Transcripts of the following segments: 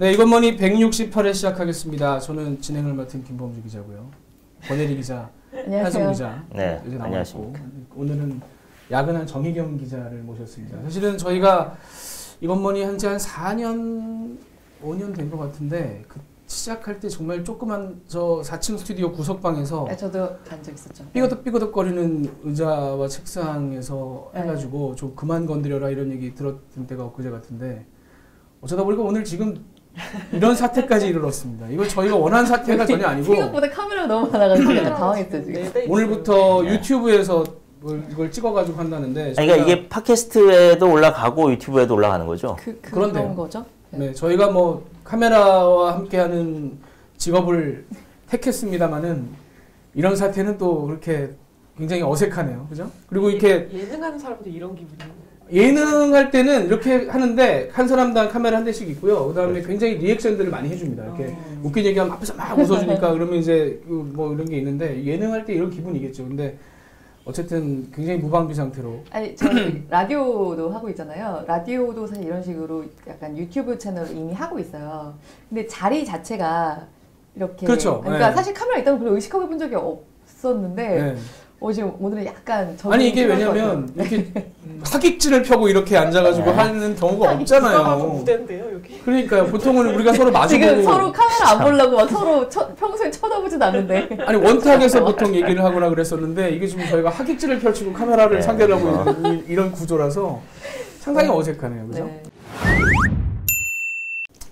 네, 이것머니 168회 시작하겠습니다. 저는 진행을 맡은 김범주 기자고요. 권혜리 기자, 하성 기자. 네, 안녕하십니까. 오늘은 야근한 정희경 기자를 모셨습니다. 사실은 저희가 이것머니 한지 한 4년, 5년 된 것 같은데 그 시작할 때 정말 조그만 저 4층 스튜디오 구석방에서 네, 저도 간 적 있었죠. 삐거덕삐거덕거리는 의자와 책상에서 해가지고 좀 그만 건드려라 이런 얘기 들었던 때가 엊그제 같은데 어쩌다 보니까 오늘 지금 이런 사태까지 이르렀습니다. 이거 저희가 원한 사태가 전혀 아니고 생각보다 카메라가 너무 많아가지고 약간 당황했어요 지금. 오늘부터 유튜브에서 이걸 찍어가지고 한다는데 그러니까 이게 팟캐스트에도 올라가고 유튜브에도 올라가는 거죠? 그런 거죠? 네, 저희가 뭐 카메라와 함께하는 직업을 택했습니다만은 이런 사태는 또 그렇게 굉장히 어색하네요, 그죠? 그리고 이렇게 예능하는 사람도 이런 기분이에요. 예능할 때는 이렇게 하는데 한 사람당 카메라 한 대씩 있고요. 그다음에 굉장히 리액션들을 많이 해줍니다. 이렇게 웃긴 얘기하면 앞에서 막 웃어주니까 그러면 이제 뭐 이런 게 있는데 예능할 때 이런 기분이겠죠. 근데 어쨌든 굉장히 무방비 상태로. 아니 저는 라디오도 하고 있잖아요. 라디오도 사실 이런 식으로 약간 유튜브 채널 이미 하고 있어요. 근데 자리 자체가 이렇게 그렇죠. 그러니까 네. 사실 카메라 있다고 별로 의식하고 본 적이 없었는데 네. 지금 오늘은 약간 아니 이게 왜냐면 이렇게 사기질을 펴고 이렇게 앉아가지고 하는 경우가 없잖아요. 무대인데요 여기. 그러니까 보통은 우리가 서로 마주보고 지금 서로 카메라 안 보려고 막 서로 평소에 쳐다보지도 않는데 아니 원탁에서 보통 얘기를 하거나 그랬었는데 이게 지금 저희가 하객질을 펼치고 카메라를 상대로 하고 있는 이런 구조라서 상당히 어색하네요. 그죠? 네.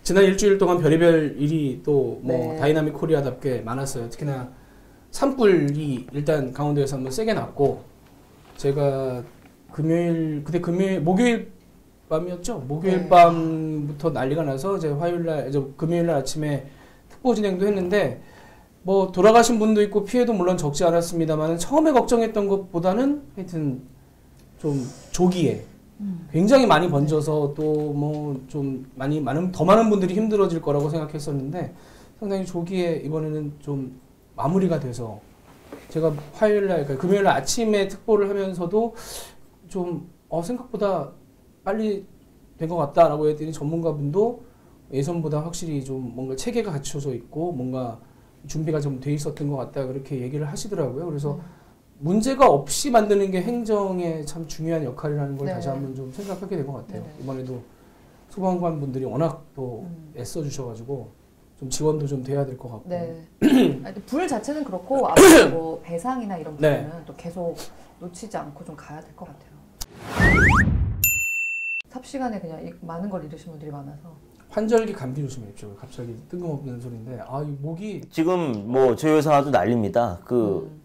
지난 일주일 동안 별의별 일이 또 뭐 네. 다이나믹 코리아답게 많았어요. 특히나 산불이 일단 강원도에서 한번 세게 났고 제가 목요일 밤이었죠. 목요일 네. 밤부터 난리가 나서 이제 금요일 날 아침에 특보 진행도 했는데 뭐 돌아가신 분도 있고 피해도 물론 적지 않았습니다만 처음에 걱정했던 것보다는 하여튼 좀 조기에 굉장히 많이 번져서 또 뭐 좀 더 많은 분들이 힘들어질 거라고 생각했었는데 상당히 조기에 이번에는 좀 마무리가 돼서 제가 그러니까 금요일 날 아침에 특보를 하면서도 좀 생각보다 빨리 된 것 같다라고 했더니 전문가분도 예전보다 확실히 좀 뭔가 체계가 갖춰져 있고 뭔가 준비가 좀 돼 있었던 것 같다 그렇게 얘기를 하시더라고요. 그래서 문제가 없이 만드는 게 행정의 참 중요한 역할이라는 걸 다시 한번 좀 생각하게 된 것 같아요. 이번에도 소방관 분들이 워낙 또 애써 주셔가지고 좀 지원도 좀 돼야 될 것 같고. 네. 아니, 불 자체는 그렇고 앞으로 뭐 배상이나 이런 부분은 네. 또 계속 놓치지 않고 좀 가야 될 것 같아요. 삽 시간에 그냥 많은 걸 잃으신 분들이 많아서. 환절기 감기 조심하십시오. 갑자기 뜬금없는 소리인데 이 목이 지금 뭐 저희 회사도 난립니다.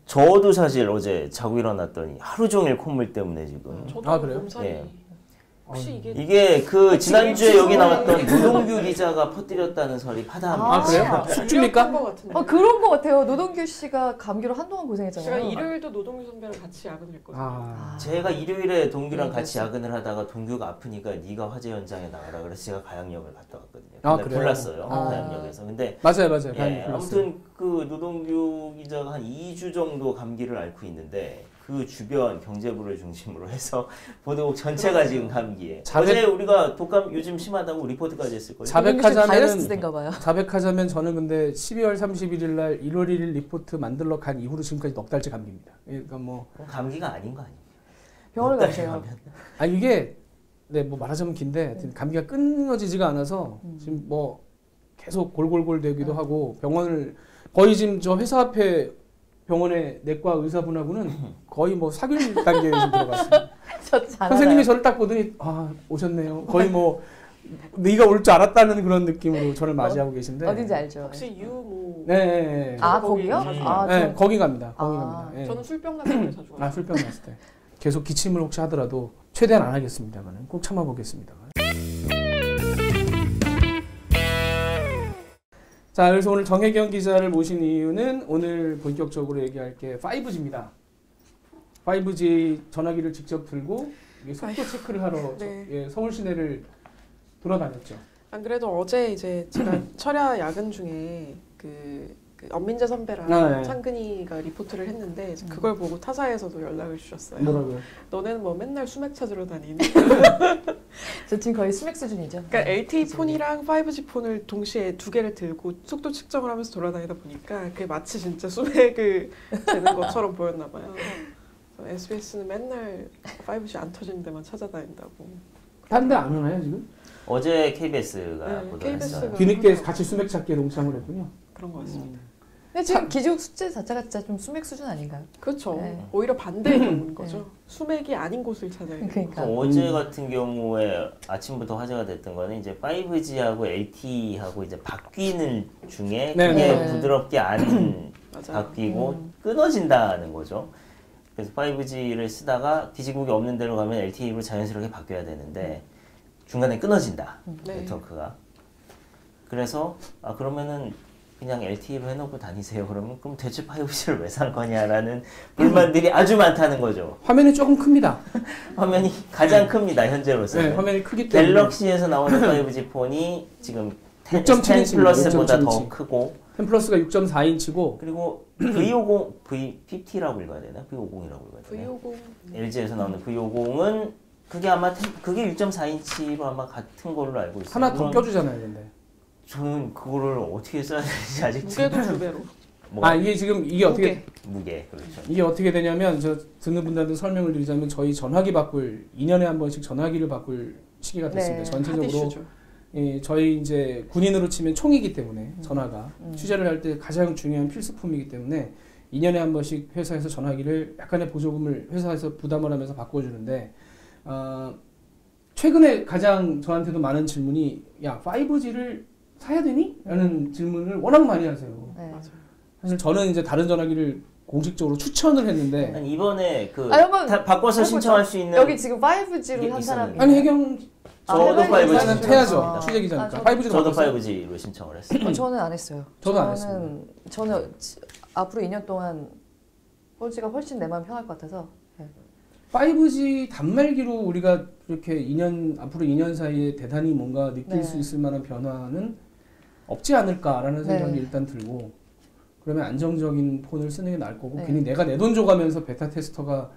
저도 사실 어제 자고 일어났더니 하루 종일 콧물 때문에 지금. 저도 그래요? 몸살이. 예. 혹시 이게 지난주에 여기 나왔던 노동규 기자가 퍼뜨렸다는 설이 파다합니다. 그래요? 숙주입니까? 그런 것 같아요. 노동규 씨가 감기로 한동안 고생했잖아요. 제가 일요일도 노동규 선배랑 같이 야근을 했거든요. 제가 일요일에 동규랑 같이 야근을 하다가 동규가 아프니까 네가 화재 현장에 나가라 그래서 제가 가양역을 갔다 왔거든요. 근데 불났어요. 가양역에서. 근데 맞아요. 예, 아무튼 그 노동규 기자가 한 2주 정도 감기를 앓고 있는데 그 주변 경제부를 중심으로 해서 보도국 전체가 지금 감기에. 어제 우리가 독감 요즘 심하다고 리포트까지 했을 거예요. 자백하자면 저는 근데 12월 31일 날 1월 1일 리포트 만들러 간 이후로 지금까지 넉 달째 감기입니다. 그러니까 뭐 감기가 아닌 거 아니에요? 병원을 가세요. 이게 뭐 말하자면 긴데 감기가 끊어지지가 않아서 지금 뭐 계속 골골골 되기도 하고 병원을 거의 지금 저 회사 앞에 병원의 내과 의사분하고는 거의 뭐 사귈 단계에 지금 들어갔습니다. 선생님이 저를 딱 보더니 오셨네요. 거의 뭐 네가 올 줄 알았다는 그런 느낌으로 저를 맞이하고 계신데. 어딘지 알죠? 혹시 유모. 네. 거기요? 네, 거기 갑니다. 거기 갑니다. 네. 저는 술병 났을 때 자주 가요. 술병 났을 때. 계속 기침을 혹시 하더라도 최대한 안 하겠습니다만 꼭 참아보겠습니다만. 자, 그래서 오늘 정혜경 기자를 모신 이유는 오늘 본격적으로 얘기할 게 5G입니다. 5G 전화기를 직접 들고 속도 체크를 하러 서울 시내를 돌아다녔죠. 안 그래도 어제 이제 제가 철야 야근 중에 그 엄민재 선배랑 창근이가 리포트를 했는데 그걸 보고 타사에서도 연락을 주셨어요. 뭐라고요? 너네는 뭐 맨날 수맥 찾으러 다니니? 저 지금 거의 수맥 수준이죠. 그러니까 LTE 폰이랑 5G 폰을 동시에 두 개를 들고 속도 측정을 하면서 돌아다니다 보니까 그게 마치 진짜 수맥을 재는 것처럼 보였나 봐요. SBS는 맨날 5G 안 터지는 데만 찾아다닌다고. 딴 데 안 오나요 지금? 어제 KBS가 네, 보도를 했어요. KBS 가 뒤늦게 같이 수맥 찾기에 동참을 했군요. 그런 것 같습니다. 근데 지금 기지국 숙제 자체가 진짜 좀 수맥 수준 아닌가요? 그렇죠. 네. 오히려 반대의 경우인 거죠. 수맥이 아닌 곳을 찾아야 돼요. 그러니까. 어제 같은 경우에 아침부터 화제가 됐던 거는 이제 5G하고 LTE하고 이제 바뀌는 중에 네, 그게 네. 부드럽게 안 맞아요. 바뀌고 끊어진다는 거죠. 그래서 5G를 쓰다가 디지국이 없는 데로 가면 LTE로 자연스럽게 바뀌어야 되는데 중간에 끊어진다. 네. 네트워크가. 그래서 그러면은 그냥 LTE로 해놓고 다니세요. 그러면 그럼 대체 5G를 왜 산 거냐라는 불만들이 아주 많다는 거죠. 화면이 조금 큽니다. 화면이 가장 큽니다. 현재로서는. 네, 화면이 크기 때문에 갤럭시에서 나오는 5G 폰이 지금 10 6.7 인치, 플러스보다 6.7 더 인치. 크고 10 플러스가 6.4인치고 그리고 V50, V50라고 읽어야 되나? V50이라고 읽어야 되나? V50 LG에서 나오는 V50은 그게 아마 그게 6.4인치로 아마 같은 걸로 알고 있어요. 하나 더 물론 껴주잖아요, 근데. 저는 그거를 어떻게 써야 되는지 아직 무게도 2배로. 뭐가 이게 지금 이게 어떻게 무게 그렇죠. 이게 어떻게 되냐면 저 듣는 분들한테 설명을 드리자면 저희 전화기 바꿀 2년에 한 번씩 전화기를 바꿀 시기가 됐습니다. 네, 전체적으로 핫이슈죠. 저희 이제 군인으로 치면 총이기 때문에 전화가 취재를 할 때 가장 중요한 필수품이기 때문에 2년에 한 번씩 회사에서 전화기를 약간의 보조금을 회사에서 부담을 하면서 바꿔주는데 최근에 가장 저한테도 많은 질문이 야 5G를 사야 되니? 라는 질문을 워낙 많이 하세요. 네. 맞아요. 사실 저는 이제 다른 전화기를 공식적으로 추천을 했는데 아니, 이번에 그 한번 바꿔서 해보죠. 신청할 수 있는 여기 지금 5G로 이게 한 사람이 있었는데. 아니 해경 저도 해봐야지. 5G 저는 신청을 해야죠. 했습니다. 취재 기자니까. 저도- 5G도 저도 바꿨어요. 5G로 신청을 했어요. 저는 안 했어요. 저도 안 했습니다. 저는 앞으로 2년 동안 4G가 훨씬 내 마음 편할 것 같아서 5G 단말기로 우리가 이렇게 2년 앞으로 2년 사이에 대단히 뭔가 느낄 네. 수 있을 만한 변화는 없지 않을까라는 생각이 네. 일단 들고 그러면 안정적인 폰을 쓰는 게 나을 거고 네. 괜히 내가 내 돈 줘가면서 베타 테스터가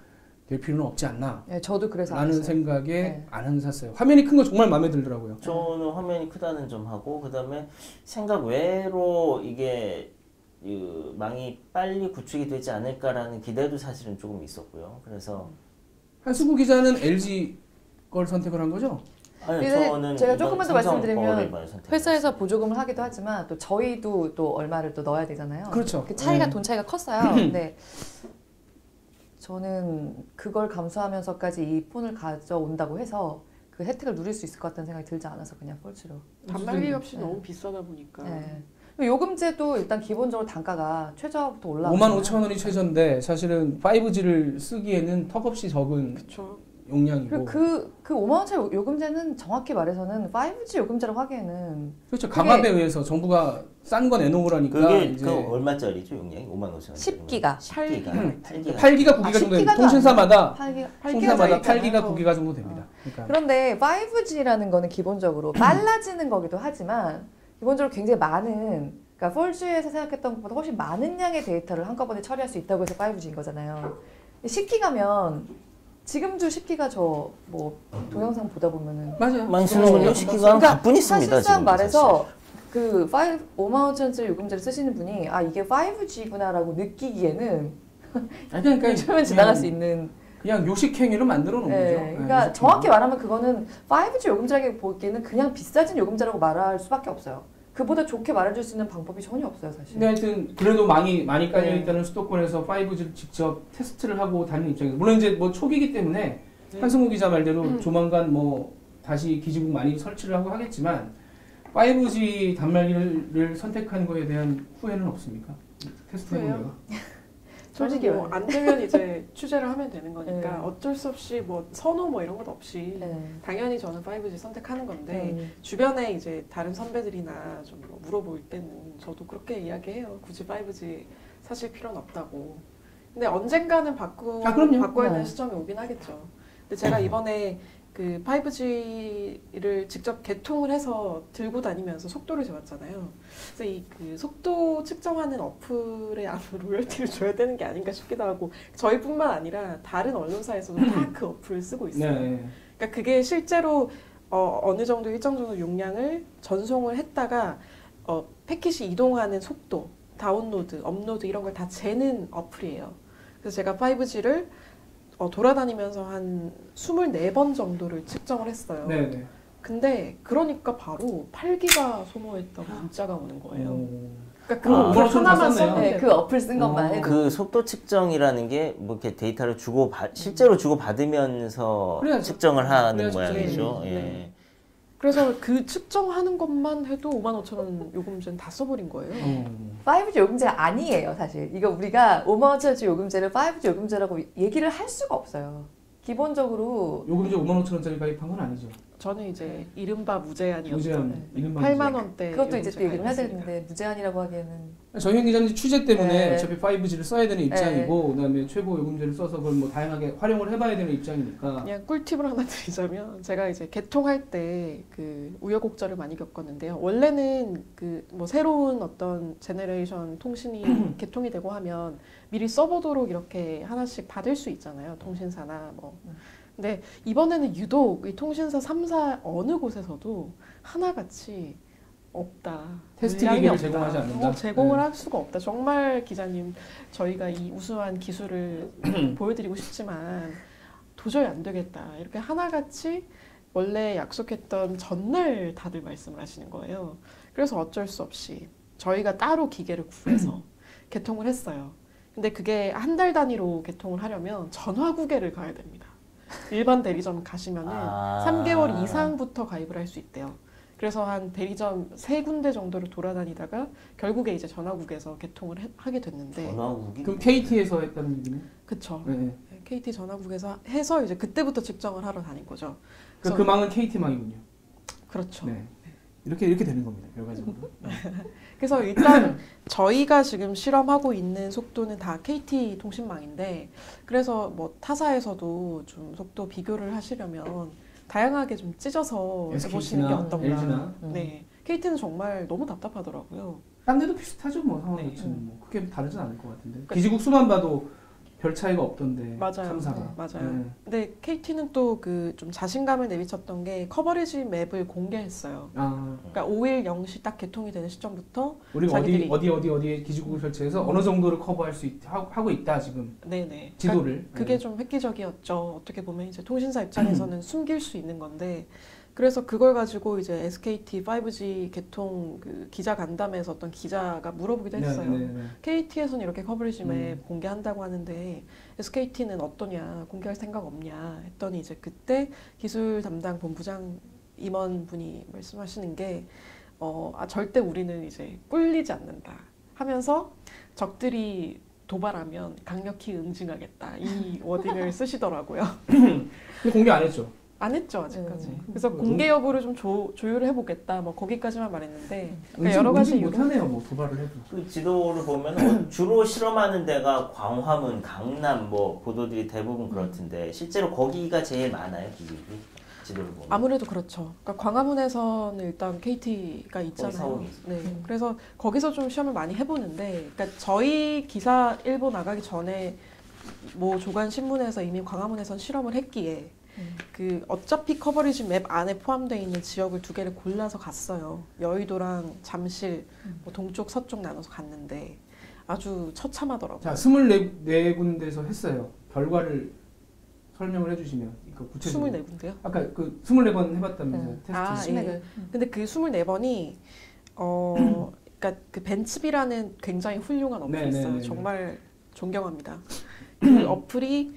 될 필요는 없지 않나 네, 저도 그래서 안 라는 했어요. 생각에 네. 안 샀어요. 화면이 큰 거 정말 마음에 들더라고요. 저는 화면이 크다는 점 하고 그다음에 생각 외로 이게 그 망이 빨리 구축이 되지 않을까라는 기대도 사실은 조금 있었고요. 그래서 한수구 기자는 LG 걸 선택을 한 거죠? 아니 근데 저는 제가 이번 조금만 더 삼성 말씀드리면 거를 이번에 선택했어요. 회사에서 보조금을 하기도 하지만 또 저희도 또 얼마를 또 넣어야 되잖아요. 그렇죠. 그 차이가 네. 돈 차이가 컸어요. 근데 저는 그걸 감수하면서까지 이 폰을 가져온다고 해서 그 혜택을 누릴 수 있을 것 같다는 생각이 들지 않아서 그냥 폴치로. 단말기 값이 네. 너무 비싸다 보니까. 네. 요금제도 일단 기본적으로 단가가 최저부터 올라가요. 55,000원이 최저인데 사실은 5G를 쓰기에는 턱없이 적은 그렇죠. 용량이고 그 5만 원짜리 요금제는 정확히 말해서는 5G 요금제라고 하기에는 그렇죠. 강압에 의해서 정부가 싼 거 내놓으라니까 그게 이제 그 얼마짜리죠 용량이? 55,000원. 10기가. 10기가. 8기가. 8기가 9기가 정도 됩니다. 통신사마다 8기가 8기가 9기가 정도 됩니다. 그러니까 그런데 5G라는 거는 기본적으로 빨라지는 거기도 하지만 기본적으로 굉장히 많은 그러니까 4G에서 생각했던 것보다 훨씬 많은 양의 데이터를 한꺼번에 처리할 수 있다고 해서 5G인 거잖아요. 10기가면 지금도 10기가 저 뭐 동영상 보다 보면은 맞아요. 많이 쓰는군요. 10기가 가뿐 있습니다. 사실상 지금 말해서 그 55,000원짜리 요금제를 쓰시는 분이 아 이게 5G구나라고 느끼기에는 그러니까 요즘은 지나갈 수 있는 그냥 요식행위로 만들어 놓은 네, 거죠. 그러니까 요식행위. 정확히 말하면 그거는 5G 요금제라고 보기에는 그냥 비싸진 요금제라고 말할 수밖에 없어요. 그보다 좋게 말해줄 수 있는 방법이 전혀 없어요, 사실. 근데 하여튼 그래도 많이 깔려 네. 있다는 수도권에서 5G를 직접 테스트를 하고 다니는 입장이에요. 물론 이제 뭐 초기이기 때문에 네. 한승우 기자 말대로 조만간 뭐 다시 기지국 많이 설치를 하고 하겠지만 5G 단말기를 선택한 거에 대한 후회는 없습니까? 테스트 해보면. 솔직히 저는 뭐안 되면 이제 취재를 하면 되는 거니까 네. 어쩔 수 없이 뭐 선호 뭐 이런 것 없이 네. 당연히 저는 5G 선택하는 건데 네. 주변에 이제 다른 선배들이나 좀 뭐 물어볼 때는 저도 그렇게 이야기해요. 굳이 5G 사실 필요는 없다고. 근데 언젠가는 그럼요. 바꿔야 되는 네. 시점이 오긴 하겠죠. 근데 제가 이번에 그 5G를 직접 개통을 해서 들고 다니면서 속도를 재봤잖아요. 그래서 이 그 속도 측정하는 어플에 아마 로열티를 줘야 되는 게 아닌가 싶기도 하고 저희뿐만 아니라 다른 언론사에서도 다 그 어플을 쓰고 있어요. 네. 그러니까 그게 실제로 어느 정도 일정 정도 용량을 전송을 했다가 패킷이 이동하는 속도, 다운로드, 업로드 이런 걸 다 재는 어플이에요. 그래서 제가 5G를 돌아다니면서 한 24번 정도를 측정을 했어요. 네네. 근데 그러니까 바로 8기가 소모했다고 문자가 오는 거예요. 그러니까 그 아, 어플 하나만 썼네요. 썼는데 그 어플 쓴 것만 해도. 그 속도 측정이라는 게 뭐 이렇게 데이터를 실제로 주고 받으면서 그래야죠. 측정을 하는 그래야죠. 모양이죠. 네. 예. 네. 그래서 그 측정하는 것만 해도 55,000원 요금제는 다 써버린 거예요. 5G 요금제가 아니에요, 사실. 이거 우리가 50,000원짜리 요금제를 5G 요금제라고 얘기를 할 수가 없어요. 기본적으로 요금제 55,000원짜리 가입한 건 아니죠. 저는 이제 이른바 무제한이었죠. 무제한, 이른바 8만 원대. 그것도 이제 또 얘기를 해야 되는데 무제한이라고 하기에는 정현 기자님 취재 때문에 네. 어차피 5G를 써야 되는 입장이고 그다음에 최고 요금제를 써서 그걸 뭐 다양하게 활용을 해봐야 되는 입장이니까. 그냥 꿀팁을 하나 드리자면 제가 이제 개통할 때 그 우여곡절을 많이 겪었는데요. 원래는 그 뭐 새로운 어떤 제너레이션 통신이 개통이 되고 하면 미리 써보도록 이렇게 하나씩 받을 수 있잖아요. 통신사나 뭐. 근데 이번에는 유독 이 통신사 3사 어느 곳에서도 하나같이 없다. 테스트 물량이 기기를 없다. 제공하지 않는다? 제공을 네. 할 수가 없다. 정말 기자님 저희가 이 우수한 기술을 보여드리고 싶지만 도저히 안 되겠다. 이렇게 하나같이 원래 약속했던 전날 다들 말씀을 하시는 거예요. 그래서 어쩔 수 없이 저희가 따로 기계를 구해서 개통을 했어요. 근데 그게 한 달 단위로 개통을 하려면 전화국에를 가야 됩니다. 일반 대리점 가시면은 3개월 이상부터 가입을 할 수 있대요. 그래서 한 대리점 3군데 정도를 돌아다니다가 결국에 이제 전화국에서 개통을 하게 됐는데. 전화국이? 그럼 KT에서 했다는 얘기는? 그쵸. 네. KT 전화국에서 해서 이제 그때부터 측정을 하러 다닌 거죠. 그 망은 KT망이군요. 그렇죠. 네. 이렇게 되는 겁니다. 결과적으로. 그래서 일단 저희가 지금 실험하고 있는 속도는 다 KT 통신망인데 그래서 뭐 타사에서도 좀 속도 비교를 하시려면 다양하게 좀 찢어서 해보시는 게 어떤가. LG나. 네, KT는 정말 너무 답답하더라고요. 딴 데도 비슷하죠, 뭐 상황 네. 자체는 뭐 크게 다르진 않을 것 같은데. 그러니까 기지국 수만 봐도 별 차이가 없던데. 맞아요. 3사가. 네, 맞아요. 근데 KT는 또 그 좀 자신감을 내비쳤던 게 커버리지 맵을 공개했어요. 그러니까 5일 0시 딱 개통이 되는 시점부터 우리가 자기들이- 어디에 기지국을 설치해서 어느 정도를 커버할 수 하고 있다 지금 네네. 지도를. 그러니까 그게 좀 획기적이었죠. 어떻게 보면 이제 통신사 입장에서는 숨길 수 있는 건데 그래서 그걸 가지고 이제 SKT 5G 개통 그 기자 간담회에서 어떤 기자가 물어보기도 했어요. KT에서는 이렇게 커버리지 맵 공개한다고 하는데 SKT는 어떠냐, 공개할 생각 없냐 했더니 이제 그때 기술 담당 본부장 임원분이 말씀하시는 게 절대 우리는 이제 꿀리지 않는다 하면서 적들이 도발하면 강력히 응징하겠다 이 워딩을 쓰시더라고요. 근데 공개 안 했죠. 안 했죠 아직까지. 그래서 공개 여부를 좀 조율을 해보겠다. 뭐 거기까지만 말했는데 그러니까 여러 가지 이유로 못하네요. 뭐 도발을 해도. 그 지도를 보면 주로 실험하는 데가 광화문, 강남 뭐 보도들이 대부분 그렇던데 실제로 거기가 제일 많아요 기록이 지도를 보면. 아무래도 그렇죠. 그러니까 광화문에서는 일단 KT가 있잖아요. 사옥이 네, 그래서 거기서 좀 시험을 많이 해보는데, 그러니까 저희 기사 일보 나가기 전에 뭐 조간 신문에서 이미 광화문에선 실험을 했기에. 그 어차피 커버리지 맵 안에 포함되어 있는 지역을 2개를 골라서 갔어요. 여의도랑 잠실, 뭐 동쪽, 서쪽 나눠서 갔는데 아주 처참하더라고요. 자, 24군데에서 했어요. 결과를 설명을 해주시면 그 구체적으로. 24군데요? 아까 그 24번 해봤다면서요. 테스트. 아, 예. 근데 그 24번이 그러니까 그 벤츠비라는 굉장히 훌륭한 어플이 있어요. 정말 존경합니다. 그 어플이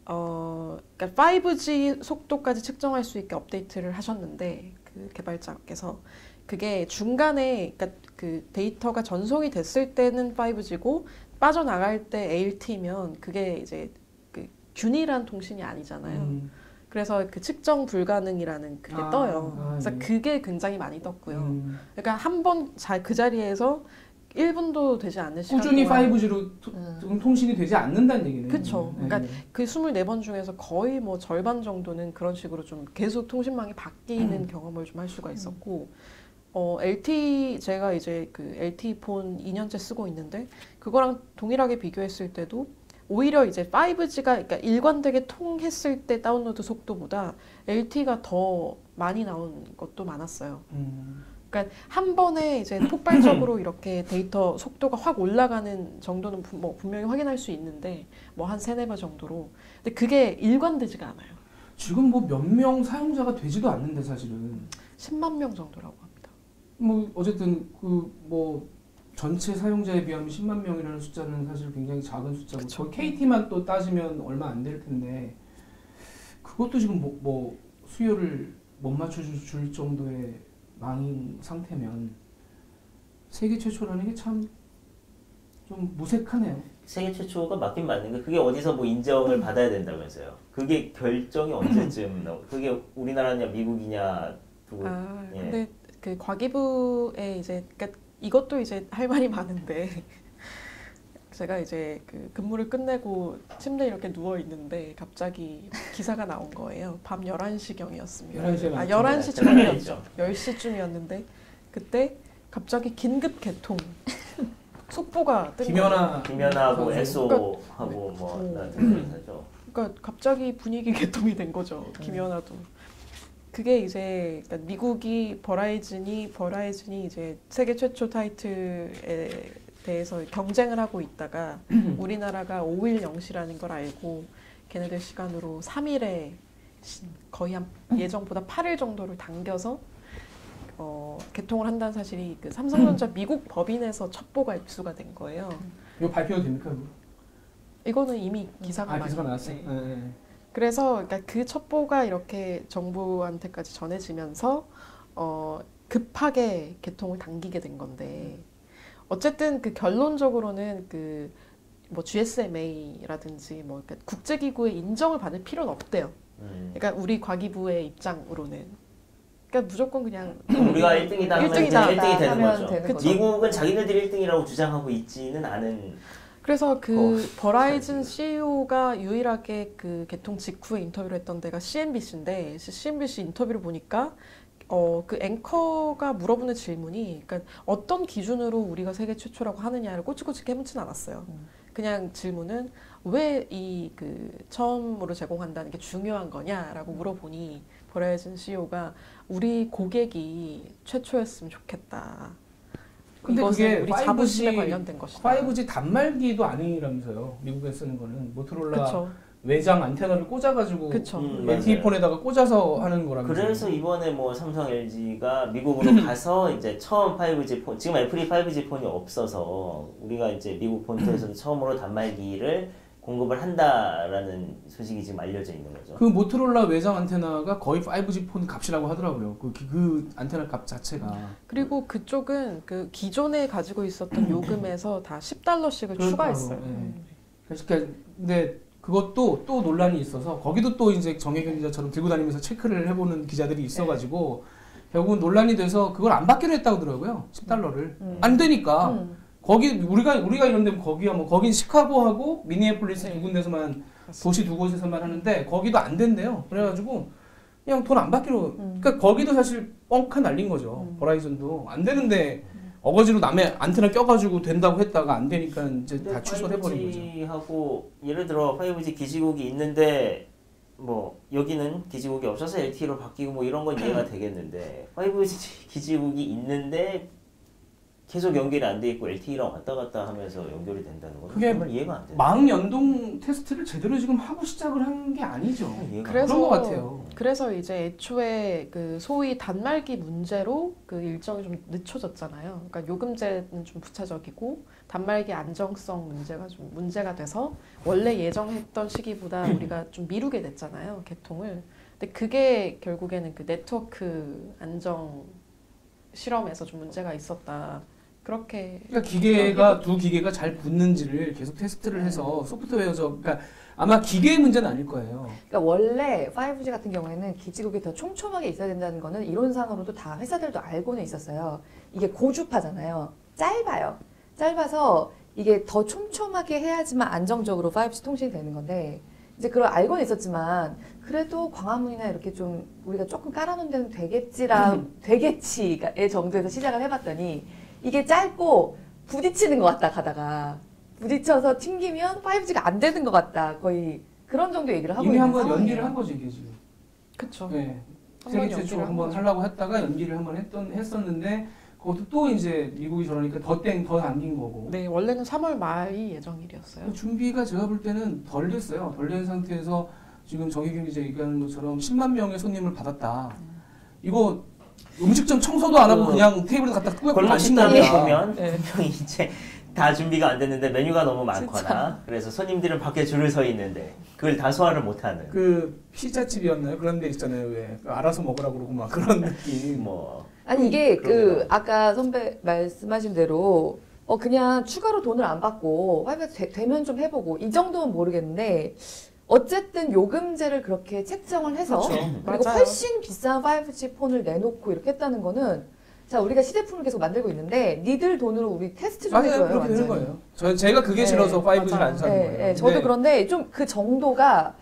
그러니까 5G 속도까지 측정할 수 있게 업데이트를 하셨는데 그 개발자께서 그게 중간에 그러니까 그 데이터가 전송이 됐을 때는 5G고 빠져나갈 때 LTE면 그게 이제 그 균일한 통신이 아니잖아요. 그래서 그 측정 불가능이라는 그게 떠요. 그래서 네. 그게 굉장히 많이 떴고요. 그러니까 한 번 그 자리에서 1분도 되지 않는 시간 꾸준히 동안 5G로 통신이 되지 않는다는 얘기네요. 그쵸. 그러니까 그 24번 중에서 거의 뭐 절반 정도는 그런 식으로 좀 계속 통신망이 바뀌는 경험을 좀 할 수가 있었고, LTE, 제가 이제 그 LTE 폰 2년째 쓰고 있는데, 그거랑 동일하게 비교했을 때도 오히려 이제 5G가 그러니까 일관되게 통했을 때 다운로드 속도보다 LTE가 더 많이 나온 것도 많았어요. 그러니까 한 번에 이제 폭발적으로 이렇게 데이터 속도가 확 올라가는 정도는 뭐 분명히 확인할 수 있는데 뭐 한 3-4배 정도로. 근데 그게 일관되지가 않아요. 지금 뭐 몇 명 사용자가 되지도 않는데 사실은 10만 명 정도라고 합니다. 뭐 어쨌든 그 뭐 전체 사용자에 비하면 10만 명이라는 숫자는 사실 굉장히 작은 숫자고 그쵸. KT만 또 따지면 얼마 안 될 텐데 그것도 지금 뭐 수요를 못 맞춰줄 정도의 망인 상태면 세계 최초라는 게 참 좀 무색하네요. 세계 최초가 맞긴 맞는데 그게 어디서 뭐 인정을 받아야 된다면서요. 그게 결정이 언제쯤 나오? 그게 우리나라냐 미국이냐 누구? 예. 근데 그 과기부에 이제 그러니까 이것도 이제 할 말이 많은데 제가 이제 그 근무를 끝내고 침대에 이렇게 누워 있는데 갑자기 기사가 나온 거예요. 밤 11시경이었습니다. 11시에 11시쯤이었죠. 10시쯤이었는데 그때 갑자기 긴급 개통 속보가 뜬 거예요. 김연아하고 에소하고 뭐 하죠. 그러니까 갑자기 분위기 개통이 된 거죠. 김연아도. 그게 이제 그러니까 미국이 버라이즌이 이제 세계 최초 타이틀에 대해서 경쟁을 하고 있다가 우리나라가 5일 0시라는 걸 알고 걔네들 시간으로 3일에 거의 한 예정보다 8일 정도를 당겨서 개통을 한다는 사실이 그 삼성전자 미국 법인에서 첩보가 입수가 된 거예요. 이거 발표도 됩니까? 이거는 이미 기사가 기사가 나왔어요. 네. 네. 그래서 그러니까 그 첩보가 이렇게 정부한테까지 전해지면서 급하게 개통을 당기게 된 건데 어쨌든 그 결론적으로는 그 뭐 GSMA라든지 뭐 그러니까 국제기구의 인정을 받을 필요는 없대요. 그러니까 우리 과기부의 입장으로는 그러니까 무조건 그냥 우리가 1등이다 하면 1등이 되는 거죠. 거죠. 미국은 자기네들이 1등이라고 주장하고 있지는 않은. 그래서 그 버라이즌 CEO가 유일하게 그 개통 직후에 인터뷰를 했던 데가 CNBC인데 CNBC 인터뷰를 보니까 그 앵커가 물어보는 질문이 그러니까 어떤 기준으로 우리가 세계 최초라고 하느냐를 꼬치꼬치 깨묻진 않았어요. 그냥 질문은 왜 이 그 처음으로 제공한다는 게 중요한 거냐라고 물어보니 버라이즌 CEO가 우리 고객이 최초였으면 좋겠다. 근데 이것은 그게 우리 자부심에 관련된 것이다. 5G 단말기도 아니라면서요. 미국에 쓰는 거는 모토로라 그쵸. 외장 안테나를 꽂아가지고 그쵸. LTE 폰에다가 꽂아서 하는 거라면서요. 그래서 이번에 뭐 삼성 LG가 미국으로 가서 이제 처음 5G 폰, 지금 애플이 5G 폰이 없어서 우리가 이제 미국 본토에서도 처음으로 단말기를 공급을 한다라는 소식이 지금 알려져 있는 거죠. 그 모토로라 외장 안테나가 거의 5G 폰 값이라고 하더라고요. 그 안테나 값 자체가. 그리고 그쪽은 그 기존에 가지고 있었던 요금에서 다 $10씩을 추가했어요. 네. 그러니까 근데 그것도 또 논란이 있어서 거기도 또 이제 정혜경 기자처럼 들고 다니면서 체크를 해보는 기자들이 있어가지고 결국은 논란이 돼서 그걸 안 받기로 했다고 하더라고요. $10를 안 되니까. 거기 우리가 이런 데면 거기야 뭐 거긴 시카고하고 미니애폴리스 두 군데서만 도시 두 곳에서만 하는데 거기도 안 된대요. 그래가지고 그냥 돈 안 받기로. 그러니까 거기도 사실 뻥카 날린 거죠. 버라이즌도 안 되는데 어거지로 남의 안테나 껴가지고 된다고 했다가 안 되니까 이제 다 취소를 해버린 거죠. 5G하고 예를 들어 5G 기지국이 있는데 뭐 여기는 기지국이 없어서 LTE로 바뀌고 뭐 이런 건 이해가 되겠는데 5G 기지국이 있는데 계속 연결이 안 돼 있고 LTE랑 왔다 갔다 하면서 연결이 된다는 건 그게 정말 이해가 안 돼요. 망 연동 테스트를 제대로 지금 하고 시작을 한 게 아니죠. 그런 것 같아요. 그래서 이제 애초에 그 소위 단말기 문제로 그 일정이 좀 늦춰졌잖아요. 그러니까 요금제는 좀 부차적이고 단말기 안정성 문제가 좀 문제가 돼서 원래 예정했던 시기보다 우리가 좀 미루게 됐잖아요. 개통을. 근데 그게 결국에는 그 네트워크 안정 실험에서 좀 문제가 있었다. 그렇게 그러니까 기계가 두 기계가 잘 붙는지를 계속 테스트를 해서 소프트웨어죠. 그러니까 아마 기계의 문제는 아닐 거예요. 그러니까 원래 5G 같은 경우에는 기지국이 더 촘촘하게 있어야 된다는 거는 이론상으로도 다 회사들도 알고는 있었어요. 이게 고주파잖아요. 짧아요. 짧아서 이게 더 촘촘하게 해야지만 안정적으로 5G 통신이 되는 건데 이제 그걸 알고는 있었지만 그래도 광화문이나 이렇게 좀 우리가 조금 깔아놓은 데는 되겠지의 정도에서 시작을 해봤더니 이게 짧고 부딪히는 것 같다 가다가 부딪혀서 튕기면 5G가 안 되는 것 같다. 거의 그런 정도 얘기를 하고 이미 있는 한번 상황이에요. 연기를 한 거죠 이게 지금. 그쵸. 네. 한번 세계 연기를 최초 한 한번 거죠. 하려고 했다가 연기를 한번 했었는데 그것도 또 이제 미국이 저러니까 더 당긴 거고. 네, 원래는 3월 말이 예정일이었어요. 그 준비가 제가 볼 때는 덜 됐어요. 덜 된 상태에서 지금 정혜경 기자 얘기하는 것처럼 10만 명의 손님을 받았다. 이거 음식점 청소도 안 하고 그냥 테이블에 갖다 꾸역꾸역 골목 마신 식당에 거야. 보면 네. 분명히 이제 다 준비가 안 됐는데 메뉴가 너무 많거나 그래서 손님들은 밖에 줄을 서 있는데 그걸 다 소화를 못하는 그 피자집이었나요? 그런 데 있잖아요. 왜 알아서 먹으라고 그러고 막 그런 느낌. 뭐 아니 이게 그러게요. 아까 선배 말씀하신 대로 그냥 추가로 돈을 안 받고 5G 되면 좀 해보고 이 정도는 모르겠는데 어쨌든 요금제를 그렇게 책정을 해서 그렇죠. 그리고 맞아요. 훨씬 비싼 5G 폰을 내놓고 이렇게 했다는 거는 자 우리가 시제품을 계속 만들고 있는데 니들 돈으로 우리 테스트 좀 맞아요. 해줘요. 그렇게 되는 완전히. 거예요. 제가 그게 네, 싫어서 5G를 맞아요. 안 사는 네, 거예요. 네, 저도 근데 그런데 좀 그 정도가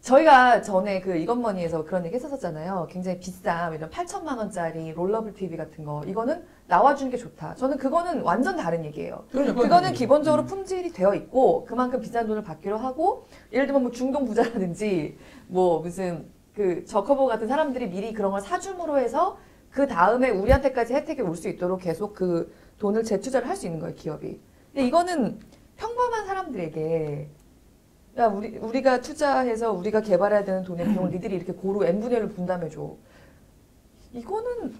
저희가 전에 그 이것머니에서 그런 얘기 했었잖아요. 굉장히 비싼 이런 8천만 원짜리 롤러블 TV 같은 거 이거는 나와주는 게 좋다. 저는 그거는 완전 다른 얘기예요. 그거는 기본적으로 품질이 되어 있고 그만큼 비싼 돈을 받기로 하고 예를 들면 뭐 중동 부자라든지 뭐 무슨 그 저커버 같은 사람들이 미리 그런 걸 사줌으로 해서 그 다음에 우리한테까지 혜택이 올 수 있도록 계속 그 돈을 재투자를 할 수 있는 거예요, 기업이. 근데 이거는 평범한 사람들에게 야, 우리가 투자해서 우리가 개발해야 되는 돈의 비용을 니들이 이렇게 고루 n분의 1로 분담해줘. 이거는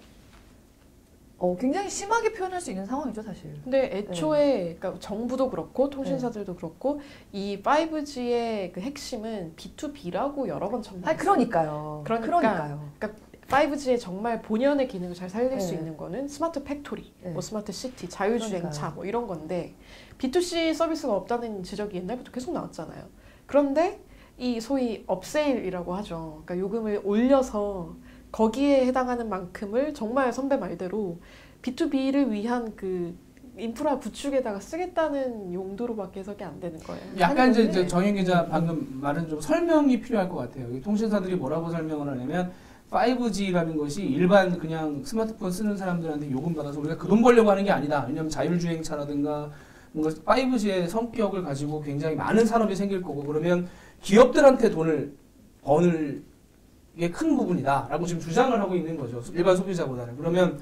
굉장히 심하게 표현할 수 있는 상황이죠, 사실. 근데 애초에 그러니까 정부도 그렇고 통신사들도 그렇고 이 5G의 그 핵심은 B2B라고 여러 번 아니, 첨부했어요. 그러니까요. 5G의 정말 본연의 기능을 잘 살릴 수 네. 있는 거는 스마트 팩토리, 네. 뭐 스마트 시티, 자율주행차 그러니까요. 뭐 이런 건데 B2C 서비스가 없다는 지적이 옛날부터 계속 나왔잖아요. 그런데 이 소위 업세일이라고 하죠. 그러니까 요금을 올려서 거기에 해당하는 만큼을 정말 선배 말대로 B2B를 위한 그 인프라 구축에다가 쓰겠다는 용도로밖에 해석이 안 되는 거예요. 약간 아니, 이제 정현 기자 방금 말은 좀 설명이 필요할 것 같아요. 이 통신사들이 뭐라고 설명을 하냐면 5G라는 것이 일반 그냥 스마트폰 쓰는 사람들한테 요금 받아서 우리가 그 돈 벌려고 하는 게 아니다. 왜냐하면 자율주행차라든가 뭔가 5G의 성격을 가지고 굉장히 많은 산업이 생길 거고 그러면 기업들한테 돈을 버는 게 큰 부분이다라고 지금 주장을 하고 있는 거죠. 일반 소비자보다는. 그러면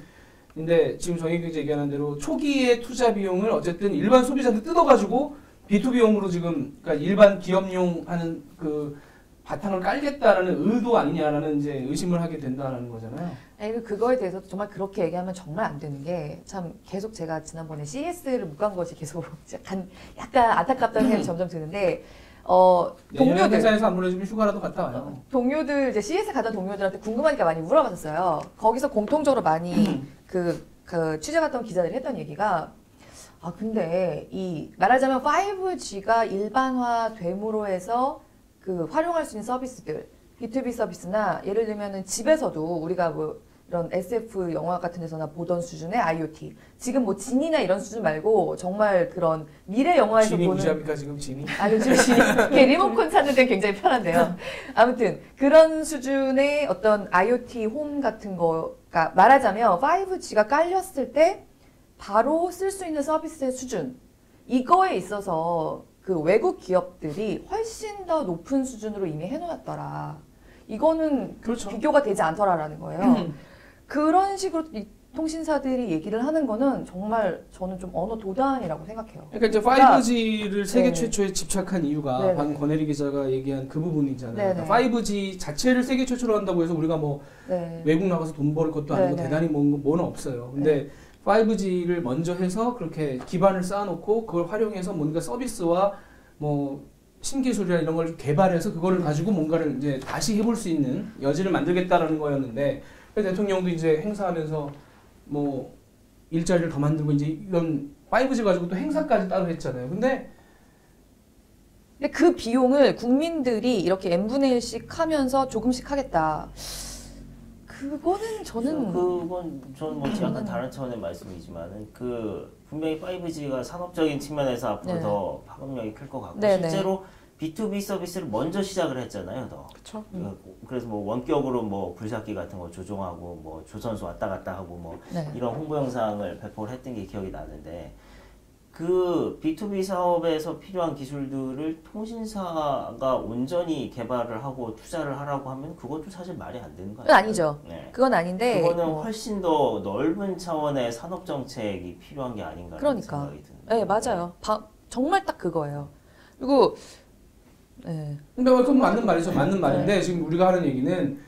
근데 지금 정희 기자 얘기하는 대로 초기의 투자 비용을 어쨌든 일반 소비자한테 뜯어가지고 B2B용으로 지금 그러니까 일반 기업용 하는 그 바탕을 깔겠다라는 의도 아니냐라는 이제 의심을 하게 된다라는 거잖아요. 아니, 그거에 대해서 정말 그렇게 얘기하면 정말 안 되는 게 참 계속 제가 지난번에 CS를 못 간 것이 계속 약간 안타깝다는 생각이 점점 드는데 동료들 회사에서 안 보내주면 휴가라도 갔다 와요. 동료들 이제 CS 가던 동료들한테 궁금하니까 많이 물어봤었어요. 거기서 공통적으로 많이 그 취재 갔던 기자들이 했던 얘기가 근데 이 말하자면 5G가 일반화됨으로 해서 그 활용할 수 있는 서비스들 B2B 서비스나 예를 들면은 집에서도 우리가 뭐 이런 SF 영화 같은 데서나 보던 수준의 IoT 지금 뭐 진이나 이런 수준 말고 정말 그런 미래 영화에서 진이 보는 무시합니까 지금 진이? 요즘 진이 이렇게 리모컨 찾는 데는 굉장히 편한데요. 아무튼 그런 수준의 어떤 IoT 홈 같은 거가 말하자면 5G가 깔렸을 때 바로 쓸 수 있는 서비스의 수준 이거에 있어서 그 외국 기업들이 훨씬 더 높은 수준으로 이미 해놓았더라. 이거는 그렇죠. 비교가 되지 않더라라는 거예요. 그런 식으로 이 통신사들이 얘기를 하는 거는 정말 저는 좀 언어 도단이라고 생각해요. 그러니까 이제 5G를 세계 네. 최초에 집착한 이유가 네네. 방금 권혜리 기자가 얘기한 그 부분이잖아요. 네네. 그러니까 5G 자체를 세계 최초로 한다고 해서 우리가 뭐 네. 외국 나가서 돈 벌 것도 아니고 네네. 대단히 뭐는 없어요. 근데 5G를 먼저 해서 그렇게 기반을 쌓아놓고 그걸 활용해서 뭔가 서비스와 뭐 신기술이나 이런 걸 개발해서 그거를 가지고 뭔가를 이제 다시 해볼 수 있는 여지를 만들겠다라는 거였는데 대통령도 이제 행사하면서 뭐 일자리를 더 만들고 이제 이런 5G 가지고 또 행사까지 따로 했잖아요. 근데 그 비용을 국민들이 이렇게 n분의 1씩 하면서 조금씩 하겠다. 그거는 저는 그건 저는 뭐 약간 다른 차원의 말씀이지만은 그 분명히 5G가 산업적인 측면에서 앞으로 네. 더 파급력이 클 것 같고 네네. 실제로 B2B 서비스를 먼저 시작을 했잖아요, 더. 그렇죠. 그래서 뭐 원격으로 뭐 굴삭기 같은 거 조종하고 뭐 조선소 왔다 갔다 하고 뭐 네. 이런 홍보 영상을 배포를 했던 게 기억이 나는데 그 B2B 사업에서 필요한 기술들을 통신사가 온전히 개발을 하고 투자를 하라고 하면 그것도 사실 말이 안 되는 거 그건 아니에요? 아니죠. 네. 그건 아닌데 그거는 뭐, 훨씬 더 넓은 차원의 산업 정책이 필요한 게 아닌가 하는 그러니까. 생각이 드는데. 네, 맞아요. 정말 딱 그거예요. 그리고 네. 근데 그건 맞는 말이죠. 맞는 말인데 지금 우리가 하는 얘기는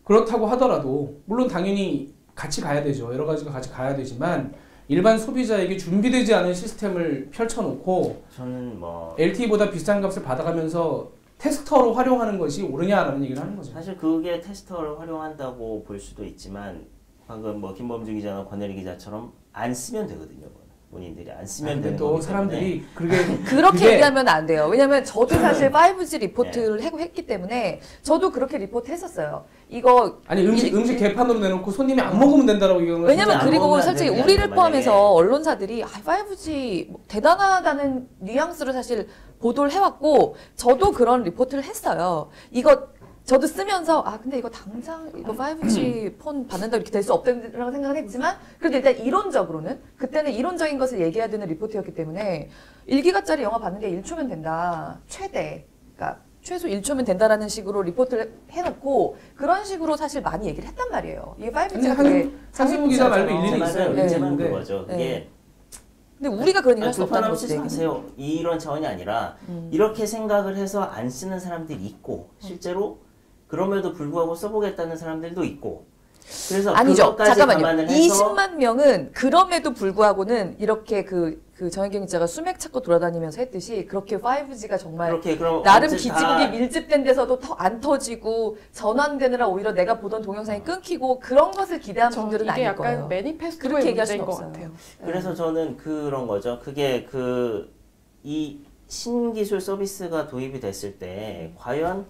그렇다고 하더라도 물론 당연히 같이 가야 되죠. 여러 가지가 같이 가야 되지만 일반 소비자에게 준비되지 않은 시스템을 펼쳐놓고 저는 뭐 LTE보다 비싼 값을 받아가면서 테스터로 활용하는 것이 옳으냐라는 얘기를 하는 거죠. 사실 그게 테스터를 활용한다고 볼 수도 있지만 방금 뭐 김범주 기자나 권혜리 기자처럼 안 쓰면 되거든요. 본인들이 안 쓰면 되는 또 거기 사람들이 그렇게 얘기하면 안 돼요. 왜냐면 저도 사실 5G 리포트를 네. 하고 했기 때문에 저도 그렇게 리포트 했었어요. 이거 아니 음식 개판으로 내놓고 손님이 안 먹으면 된다라고 얘기하는 거죠. 왜냐면 안 그리고 먹으면 안 솔직히 되는 게 우리를 아니라 포함해서 만약에 언론사들이 5G 뭐 대단하다는 뉘앙스를 사실 보도를 해왔고 저도 그런 리포트를 했어요. 이거 저도 쓰면서 근데 이거 당장 이거 5G 폰 받는다 이렇게 될 수 없다고 생각을 했지만 그래도 일단 이론적으로는 그때는 이론적인 것을 얘기해야 되는 리포트였기 때문에 1기가짜리 영화 봤는데 1초면 된다. 최대. 그러니까 최소 1초면 된다라는 식으로 리포트를 해놓고 그런 식으로 사실 많이 얘기를 했단 말이에요. 이게 5G가 되게 한승우 기자 말도 일리는 맞아요. 있어요. 문제는 네. 그거죠. 그게 네. 근데 우리가 그런 얘기 할 수 없다는 거지. 불편하시지 마세요. 이런 차원이 아니라 이렇게 생각을 해서 안 쓰는 사람들이 있고 실제로 그럼에도 불구하고 써보겠다는 사람들도 있고 그래서 아니죠. 그것까지 잠깐만요. 감안을 해서 20만 명은 그럼에도 불구하고는 이렇게 그 정혜경 기자가 수맥 찾고 돌아다니면서 했듯이 그렇게 5G가 정말 그렇게 그럼 나름 어쨌든 기지국이 다 밀집된 데서도 안 터지고 전환되느라 오히려 내가 보던 동영상이 끊기고 그런 것을 기대한 분들은 이게 아닐 약간 거예요. 매니페스토의 그렇게 얘기할 문제인 수는 것 없어요. 같아요. 그래서 저는 그런 거죠. 그게 이 신기술 서비스가 도입이 됐을 때 과연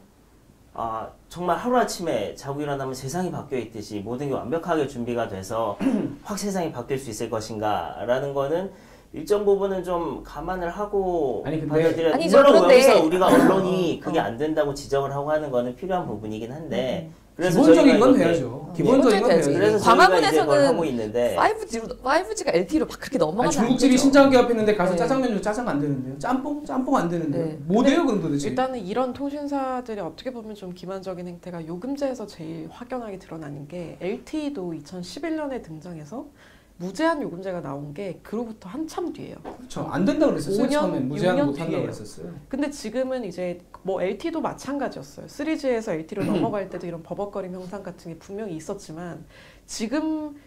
정말 하루아침에 자고 일어나면 세상이 바뀌어 있듯이 모든 게 완벽하게 준비가 돼서 확 세상이 바뀔 수 있을 것인가 라는 거는 일정 부분은 좀 감안을 하고 아니, 근데- 받아들여야 아니죠. 물론 그런데- 여기서 우리가 언론이 그게 안 된다고 지적을 하고 하는 거는 필요한 부분이긴 한데 그래서 기본적인 저희가 건 이렇게- 돼야죠. 기본적인 건 돼야지. 돼야죠. 그래서 저희가 이제 그걸 광화문에서는 하고 있는데 5G가 LTE로 막 그렇게 넘어가면 아니, 중국집이 신장 개업했는데 가서 네. 짜장면 줘. 짜장 안 되는데요. 짬뽕 안 되는데요. 네. 뭐 돼요 그럼 도대체? 일단은 이런 통신사들이 어떻게 보면 좀 기만적인 행태가 요금제에서 제일 확연하게 드러나는 게 LTE도 2011년에 등장해서 무제한 요금제가 나온 게 그로부터 한참 뒤에요. 그렇죠. 안 된다고 그랬었어요. 5년, 처음엔 무제한 6년 못 한다고 뒤에요. 그랬었어요. 근데 지금은 이제 뭐 LTE도 마찬가지였어요. 3G에서 LTE로 넘어갈 때도 이런 버벅거림 현상 같은 게 분명히 있었지만 지금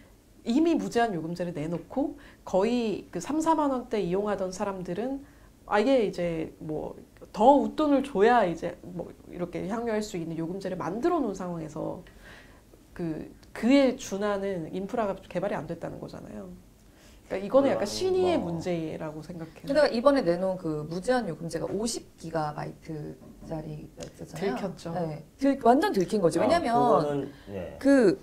이미 무제한 요금제를 내놓고 거의 그 3, 4만 원대 이용하던 사람들은 아예 이제 뭐 더 웃돈을 줘야 이제 뭐 이렇게 향유할 수 있는 요금제를 만들어 놓은 상황에서 그에 준하는 인프라가 개발이 안 됐다는 거잖아요. 그러니까 이거는 약간 신의의 문제라고 생각해요. 근데 이번에 내놓은 그 무제한 요금제가 50GB짜리였잖아요. 들켰죠. 네. 완전 들킨 거죠. 왜냐면 그거는, 네. 그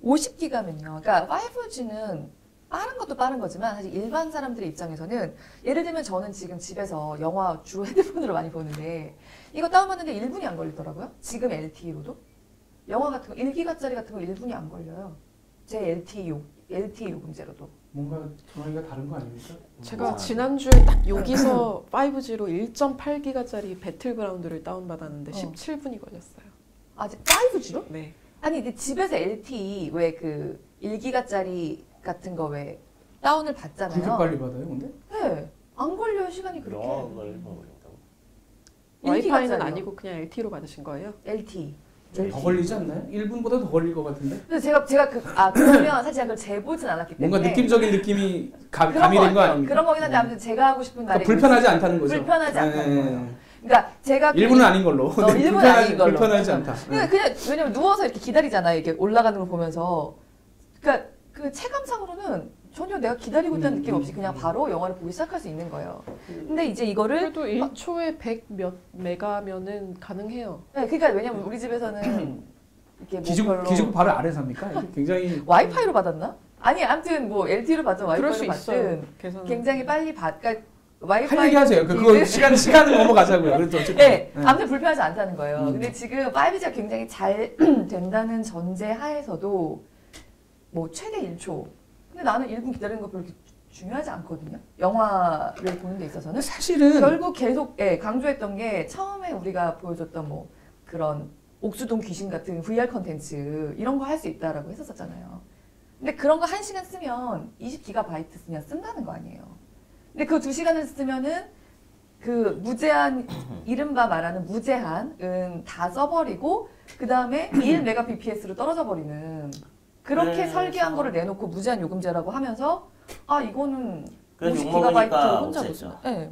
50기가면요. 그러니까 5G는 빠른 것도 빠른 거지만 사실 일반 사람들의 입장에서는 예를 들면 저는 지금 집에서 영화 주로 핸드폰으로 많이 보는데 이거 다운받는데 1분이 안 걸리더라고요. 지금 LTE로도. 영화 같은 거 1기가짜리 같은 거 1분이 안 걸려요. 제 LTE 요금제로도. 뭔가 전화기가 다른 거 아닙니까? 제가 지난주에 딱 여기서 5G로 1.8기가짜리 배틀그라운드를 다운받았는데 17분이 걸렸어요. 아직 5G로? 네. 아니 근데 집에서 LTE 왜 그 1기가짜리 같은 거 왜 다운을 그렇게 받잖아요. 빨리 받아요, 근데? 네. 안 걸려요 시간이 그렇게. 영화가 1분 걸린다고? 와이파이는 기가짜리요. 아니고 그냥 LTE로 받으신 거예요? LTE. 더 걸리지 않나요? 1분보다 더 걸릴 것 같은데? 그래서 제가 그러면 사실 그걸 재보진 않았기 때문에 뭔가 느낌적인 느낌이 그런 가미된 거 같아요. 아닙니까? 그런 거긴 한데 아무튼 제가 하고 싶은 말이 그러니까 불편하지 않다는 거죠. 불편하지 않다는 네. 거예요. 그러니까 제가 일부는 아닌 걸로. 근데 일부는 아닌 걸로. 불편하지 않다. 그냥 왜냐면 누워서 이렇게 기다리잖아요. 이게 올라가는 걸 보면서. 그러니까 그 체감상으로는 전혀 내가 기다리고 있다는 느낌 없이 그냥 바로 영화를 보기 시작할 수 있는 거예요. 근데 이제 이거를 그래도 1초에 100 몇 메가면은 가능해요. 네, 그러니까 왜냐면 우리 집에서는 이렇게 뭐 기지국 바로 아래 삽니까? 이게 굉장히 와이파이로 받았나? 아니 아무튼 뭐 LTE로 받든 그럴 수 와이파이로 있어요. 받든 계산은. 굉장히 빨리 그러니까 할 와이파이 얘기 하세요. 그거 시간을 넘어가자고요. 그래도 어쨌든. 네, 네. 아무튼 불편하지 않다는 거예요. 근데 지금 5G가 굉장히 잘 된다는 전제 하에서도 뭐 최대 1초. 근데 나는 1분 기다리는 거 별로 중요하지 않거든요. 영화를 보는 데 있어서는 사실은 결국 계속 강조했던 게 처음에 우리가 보여줬던 뭐 그런 옥수동 귀신 같은 VR 컨텐츠 이런 거 할 수 있다라고 했었잖아요. 근데 그런 거 1시간 쓰면 20GB 쓰면 쓴다는 거 아니에요. 근데 그 2시간을 쓰면은 그 무제한 이른바 말하는 무제한은 다 써버리고 그 다음에 1Mbps로 떨어져 버리는 그렇게 설계한 거를 내놓고 무제한 요금제라고 하면서 아 이거는 그래서 50GB 혼자 없앴죠. 보죠. 네.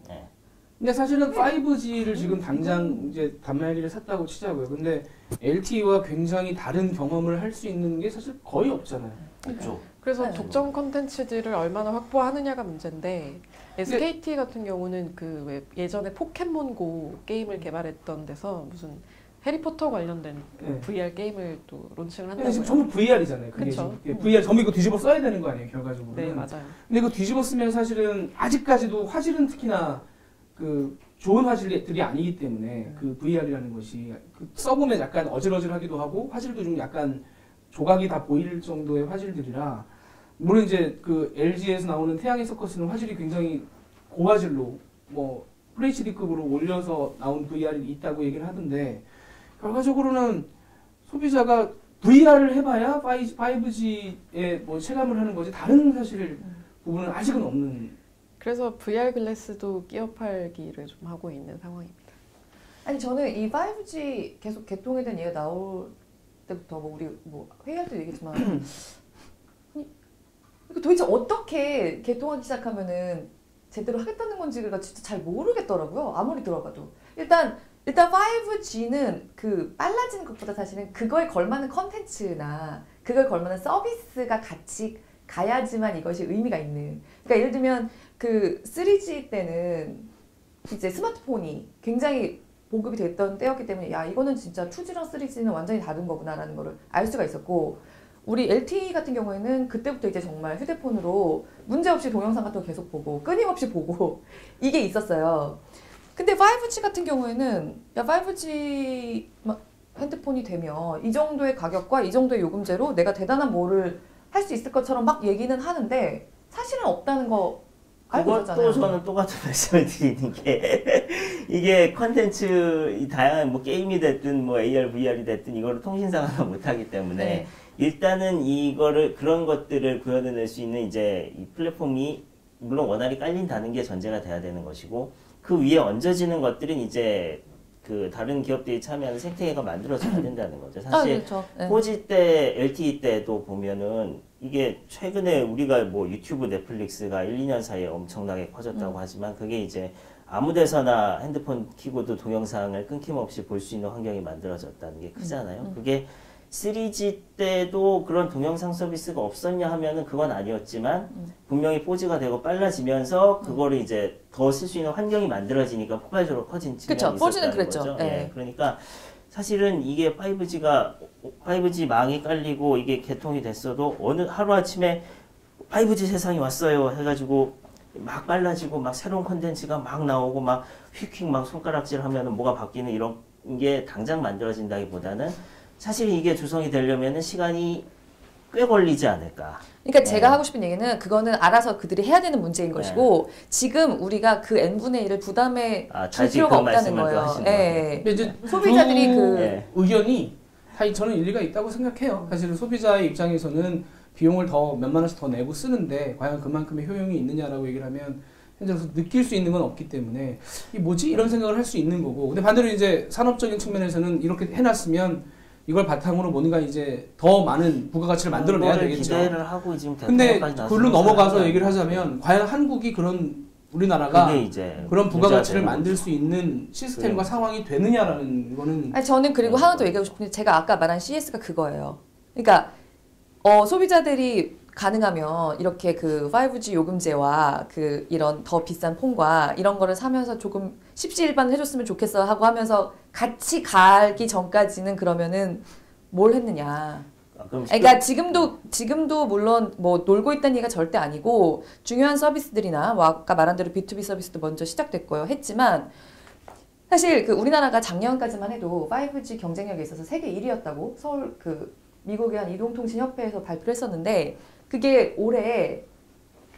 근데 사실은 5G를 지금 당장 이제 단말기를 샀다고 치자고요. 근데 LTE와 굉장히 다른 경험을 할 수 있는 게 사실 거의 없잖아요. 없죠. 그래서 네. 독점 콘텐츠들을 얼마나 확보하느냐가 문제인데 SKT 같은 경우는 그 왜 예전에 포켓몬고 게임을 개발했던 데서 무슨 해리포터 관련된 그 네. VR 게임을 또 론칭을 근데 지금 한다고요. 전부 VR이잖아요. 그게 그쵸. 지금 VR 전부 이거 뒤집어 써야 되는 거 아니에요, 결과적으로. 네, 맞아요. 근데 이거 뒤집어 쓰면 사실은 아직까지도 화질은 특히나 그 좋은 화질들이 아니기 때문에 그 VR이라는 것이 그 써보면 약간 어질어질하기도 하고 화질도 좀 약간 조각이 다 보일 정도의 화질들이라 물론 이제 그 LG에서 나오는 태양의 서커스는 화질이 굉장히 고화질로 뭐 FHD급으로 올려서 나온 VR이 있다고 얘기를 하던데 결과적으로는 소비자가 VR을 해봐야 5G에 뭐 체감을 하는 거지 다른 사실 부분은 아직은 없는. 그래서 VR 글래스도 끼어 팔기를 좀 하고 있는 상황입니다. 아니 저는 이 5G 계속 개통에 대한 얘기가 나올 때부터 뭐 우리 뭐 회의할 때 얘기했지만 아니, 이거 도대체 어떻게 개통하기 시작하면은 제대로 하겠다는 건지가 진짜 잘 모르겠더라고요. 아무리 들어봐도 일단 5G는 그 빨라지는 것보다 사실은 그거에 걸맞는 컨텐츠나 그거에 걸맞는 서비스가 같이 가야지만 이것이 의미가 있는. 그러니까 예를 들면 그 3G 때는 이제 스마트폰이 굉장히 보급이 됐던 때였기 때문에 야 이거는 진짜 2G랑 3G는 완전히 다른 거구나라는 거를 알 수가 있었고 우리 LTE 같은 경우에는 그때부터 이제 정말 휴대폰으로 문제없이 동영상 같은 거 계속 보고 끊임없이 보고 이게 있었어요. 근데 5G 같은 경우에는 야 5G 핸드폰이 되면 이 정도의 가격과 이 정도의 요금제로 내가 대단한 뭐를 할 수 있을 것처럼 막 얘기는 하는데 사실은 없다는 거 알고 있었잖아요. 그것도 저는 똑같은 말씀을 드리는 게 이게 컨텐츠 다양한 뭐 게임이 됐든 뭐 AR, VR이 됐든 이거를 통신사가 못하기 때문에 네. 일단은 이거를 그런 것들을 구현해낼 수 있는 이제 이 플랫폼이 물론 원활히 깔린다는 게 전제가 돼야 되는 것이고 그 위에 얹어지는 것들은 이제 그 다른 기업들이 참여하는 생태계가 만들어져야 된다는 거죠. 사실 그렇죠. 네. 4G 때, LTE 때도 보면은 이게 최근에 우리가 뭐 유튜브, 넷플릭스가 1, 2년 사이에 엄청나게 커졌다고 하지만 그게 이제 아무 데서나 핸드폰 키고도 동영상을 끊김없이 볼 수 있는 환경이 만들어졌다는 게 크잖아요. 그게 3G 때도 그런 동영상 서비스가 없었냐 하면은 그건 아니었지만 분명히 4G가 되고 빨라지면서 그거를 이제 더 쓸 수 있는 환경이 만들어지니까 폭발적으로 커진 측면이 그쵸, 4G는 있었다는 그랬죠. 거죠. 네. 예, 그러니까 사실은 이게 5G 망이 깔리고 이게 개통이 됐어도 어느 하루아침에 5G 세상이 왔어요 해가지고 막 빨라지고 막 새로운 콘텐츠가 막 나오고 막 휙휙 막 손가락질 하면은 뭐가 바뀌는 이런 게 당장 만들어진다기보다는 사실 이게 조성이 되려면은 시간이 꽤 걸리지 않을까. 그러니까 제가 하고 싶은 얘기는 그거는 알아서 그들이 해야 되는 문제인 것이고 지금 우리가 그 n분의 1을 부담해 줄 필요가 없다는 거예요. 예. 근데 이제 소비자들이 그 의견이 다 저는 일리가 있다고 생각해요. 사실은 소비자의 입장에서는 비용을 더 몇만 원씩 더 내고 쓰는데 과연 그만큼의 효용이 있느냐라고 얘기를 하면 현재로서 느낄 수 있는 건 없기 때문에 이 뭐지? 이런 생각을 할 수 있는 거고 근데 반대로 이제 산업적인 측면에서는 이렇게 해놨으면 이걸 바탕으로 뭔가 이제 더 많은 부가가치를 만들어내야 되겠죠. 기대를 하고 지금 근데 그걸로 넘어가서 얘기를 하자면 과연 한국이 그런 우리나라가 이제 그런 부가가치를 만들 수 있는 시스템과 상황이 되느냐라는 거는 아니 저는 그리고 하나 더 얘기하고 싶은 게 제가 아까 말한 CS가 그거예요. 그러니까 소비자들이 가능하면 이렇게 그 5G 요금제와 그 이런 더 비싼 폰과 이런 거를 사면서 조금 십시일반을 해줬으면 좋겠어 하고 하면서 같이 가기 전까지는 그러면은 뭘 했느냐. 그러니까 지금도 물론 뭐 놀고 있다는 얘기가 절대 아니고 중요한 서비스들이나 뭐 아까 말한 대로 B2B 서비스도 먼저 시작됐고요. 했지만 사실 그 우리나라가 작년까지만 해도 5G 경쟁력에 있어서 세계 1위였다고 서울 그 미국의 한 이동통신협회에서 발표를 했었는데 그게 올해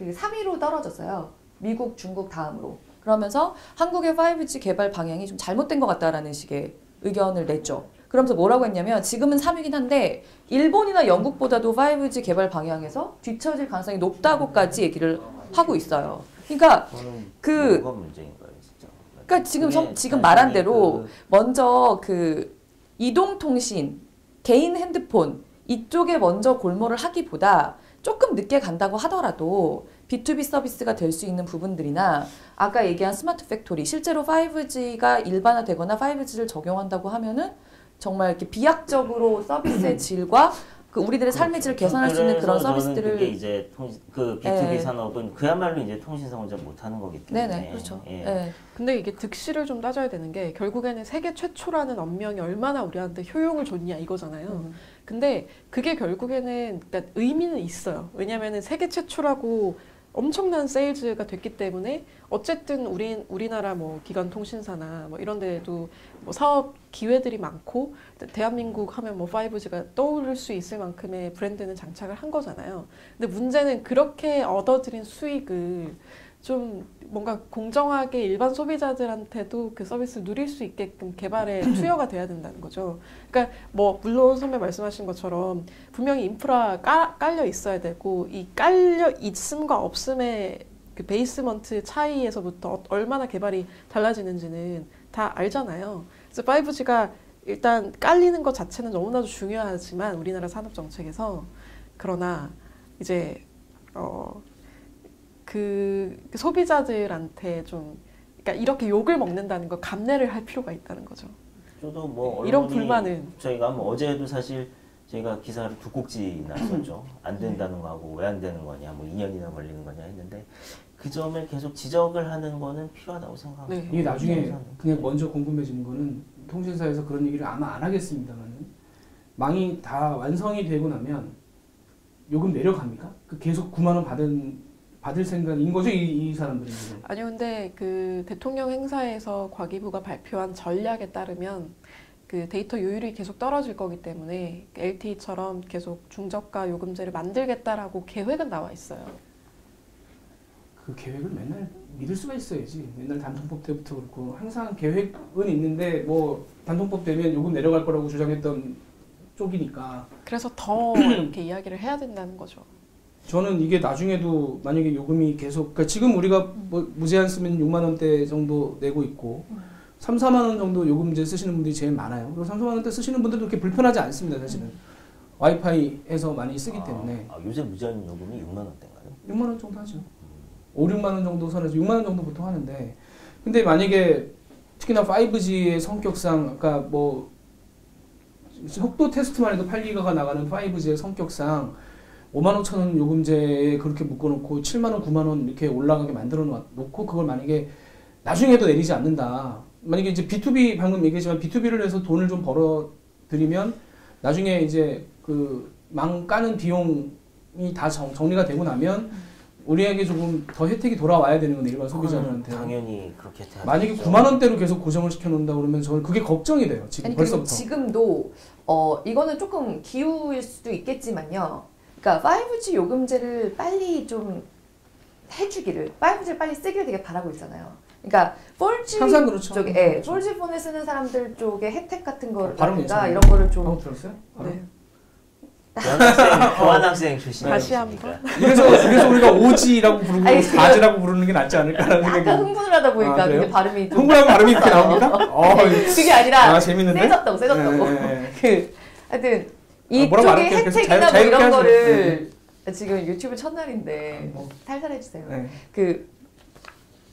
그 3위로 떨어졌어요. 미국, 중국 다음으로. 그러면서 한국의 5G 개발 방향이 좀 잘못된 것 같다라는 식의 의견을 냈죠. 그러면서 뭐라고 했냐면 지금은 3위긴 한데 일본이나 영국보다도 5G 개발 방향에서 뒤처질 가능성이 높다고까지 얘기를 하고 있어요. 그러니까 뭐가 문제인가요, 진짜? 그러니까 지금 말한 대로 먼저 그 이동통신, 개인 핸드폰 이쪽에 먼저 골몰을 하기보다 조금 늦게 간다고 하더라도 B2B 서비스가 될 수 있는 부분들이나 아까 얘기한 스마트 팩토리 실제로 5G가 일반화되거나 5G를 적용한다고 하면은 정말 이렇게 비약적으로 서비스의 질과 그 우리들의 삶의 질을 개선할 수 있는 그런 서비스들을 그게 이제 그 B2B 산업은 그야말로 이제 통신사 혼자 못하는 거기 때문에. 네네 그렇죠. 예. 네. 근데 이게 득실을 좀 따져야 되는 게 결국에는 세계 최초라는 언명이 얼마나 우리한테 효용을 줬냐 이거잖아요. 근데 그게 결국에는 그러니까 의미는 있어요. 왜냐하면 세계 최초라고 엄청난 세일즈가 됐기 때문에 어쨌든 우리나라 뭐 기관 통신사나 뭐 이런 데도 뭐 사업 기회들이 많고 대한민국 하면 뭐 5G가 떠오를 수 있을 만큼의 브랜드는 장착을 한 거잖아요. 근데 문제는 그렇게 얻어들인 수익을 좀 뭔가 공정하게 일반 소비자들한테도 그 서비스를 누릴 수 있게끔 개발에 투여가 돼야 된다는 거죠. 그러니까 뭐 물론 선배 말씀하신 것처럼 분명히 인프라 깔려 있어야 되고 이 깔려 있음과 없음의 그 베이스먼트 차이에서부터 얼마나 개발이 달라지는지는 다 알잖아요. 그래서 5G가 일단 깔리는 것 자체는 너무나도 중요하지만 우리나라 산업 정책에서 그러나 이제 그 소비자들한테 좀 그러니까 이렇게 욕을 먹는다는 거 감내를 할 필요가 있다는 거죠. 저도 뭐 이런 불만은 저희가 뭐 어제도 사실 저희가 기사를 두 꼭지 났었죠. 안 된다는 거하고 왜 안 되는 거냐, 뭐 2년이나 걸리는 거냐 했는데 그 점을 계속 지적을 하는 거는 필요하다고 생각합니다. 네. 이게 나중에 그냥 먼저 궁금해지는 거는 통신사에서 그런 얘기를 아마 안 하겠습니다만 망이 다 완성이 되고 나면 요금 내려갑니까? 그 계속 9만 원 받을 생각인 거죠, 이 사람들은 지금? 아니요, 근데 그 대통령 행사에서 과기부가 발표한 전략에 따르면 그 데이터 요율이 계속 떨어질 거기 때문에 LTE처럼 계속 중저가 요금제를 만들겠다라고 계획은 나와 있어요. 그 계획을 맨날 믿을 수가 있어야지. 맨날 단통법 때부터 그렇고 항상 계획은 있는데 뭐 단통법 되면 요금 내려갈 거라고 주장했던 쪽이니까. 그래서 더 이렇게 이야기를 해야 된다는 거죠. 저는 이게 나중에도 만약에 요금이 계속 그러니까 지금 우리가 뭐 무제한 쓰면 6만 원대 정도 내고 있고 3, 4만 원 정도 요금제 쓰시는 분들이 제일 많아요. 그리고 3, 4만 원대 쓰시는 분들도 그렇게 불편하지 않습니다, 사실은. 와이파이에서 많이 쓰기 때문에. 요새 무제한 요금이 6만 원대인가요? 6만 원 정도 하죠. 5, 6만 원 정도 선에서 6만 원 정도 보통 하는데 근데 만약에 특히나 5G의 성격상 아까 뭐 속도 테스트만 해도 8기가가 나가는 5G의 성격상 5만 5천 원 요금제에 그렇게 묶어놓고 7만 원, 9만 원 이렇게 올라가게 만들어 놓고 그걸 만약에 나중에도 내리지 않는다. 만약에 이제 B2B 방금 얘기했지만 B2B를 해서 돈을 좀 벌어들이면 나중에 이제 그 망 까는 비용이 다 정리가 되고 나면 우리에게 조금 더 혜택이 돌아와야 되는 건데 일반 소비자들한테. 당연히 그렇게 돼야 만약에 9만 원대로 계속 고정을 시켜놓는다 그러면 저는 그게 걱정이 돼요. 지금 아니, 벌써부터. 그리고 지금도 이거는 조금 기우일 수도 있겠지만요. 그러니까 5G 요금제를 빨리 좀 해주기를 5G를 빨리 쓰기를 되게 바라고 있잖아요. 그러니까 4G 항상 그렇죠. 쪽에 그렇죠. 4G 폰을 쓰는 사람들 쪽에 혜택 같은 발음 거라든가 괜찮아요. 이런 거를 좀 들었어요? 네. 교환학생 출신. 다시 한번. 그래서 우리가 오지라고 부르고 아니, 4지라고 부르는 게 낫지 않을까라는 생각이. 약간 흥분을 하다 보니까 그래요? 그게 발음이 좀 흥분하면 발음이 이렇게 나옵니까? 그게 아니라 재밌는데? 세졌다고. 네. 그 하여튼 뭐라고 이쪽의 말할게요. 계속 혜택이나 뭐 자유롭게 이런 하세요. 거를 지금 유튜브 첫날인데 뭐. 살살 해주세요. 네. 그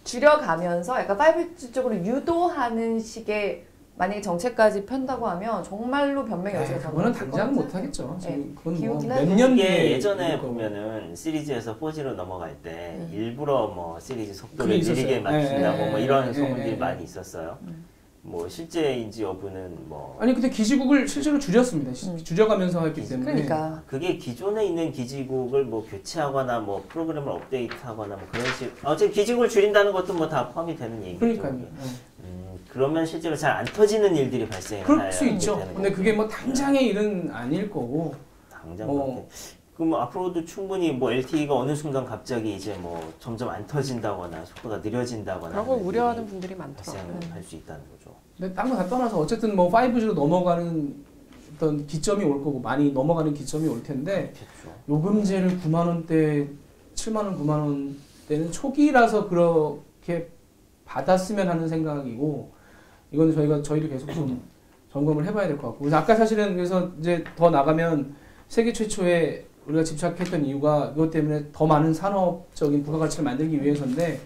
줄여가면서 약간 5G 쪽으로 유도하는 식의 만약에 정책까지 편다고 하면 정말로 변명의 여지가 더 그거는 있을 당장은 것 못 하겠죠. 네. 그건 기우긴 몇 하죠. 년 이게 뒤에 예전에 이럴 거고. 보면은 시리즈에서 4G로 넘어갈 때 일부러 뭐 시리즈 속도를 그게 느리게 있었어요. 맞춘다고 네. 뭐 이런 네. 소문들이 네. 많이 있었어요. 뭐 실제인지 여부는 뭐 아니 근데 기지국을 실제로 줄였습니다. 줄여가면서 했기 때문에. 그러니까 그게 기존에 있는 기지국을 뭐 교체하거나 뭐 프로그램을 업데이트하거나 뭐 그런 식 어차피 기지국을 줄인다는 것도 뭐 다 포함이 되는 얘기죠. 그러니까요. 그러면 실제로 잘 안 터지는 일들이 발생해요. 그럴 수 있죠. 근데 그게 뭐 당장의 일은 아닐 거고. 당장 뭐 그럼 앞으로도 충분히 뭐 LTE가 어느 순간 갑자기 이제 뭐 점점 안 터진다거나 속도가 느려진다거나 그런 걸 우려하는 분들이 많더라고요. 발생할 수 있다는 거죠. 근데 딴 거 다 떠나서 어쨌든 뭐 5G로 넘어가는 어떤 기점이 올 거고 많이 넘어가는 기점이 올 텐데 그렇죠. 요금제를 9만 원대, 7만 원, 9만 원대는 초기라서 그렇게 받았으면 하는 생각이고 이건 저희도 계속 좀 점검을 해봐야 될 것 같고 그래서 아까 사실은 그래서 이제 더 나가면 세계 최초의 우리가 집착했던 이유가 이것 때문에 더 많은 산업적인 부가가치를 만들기 위해서인데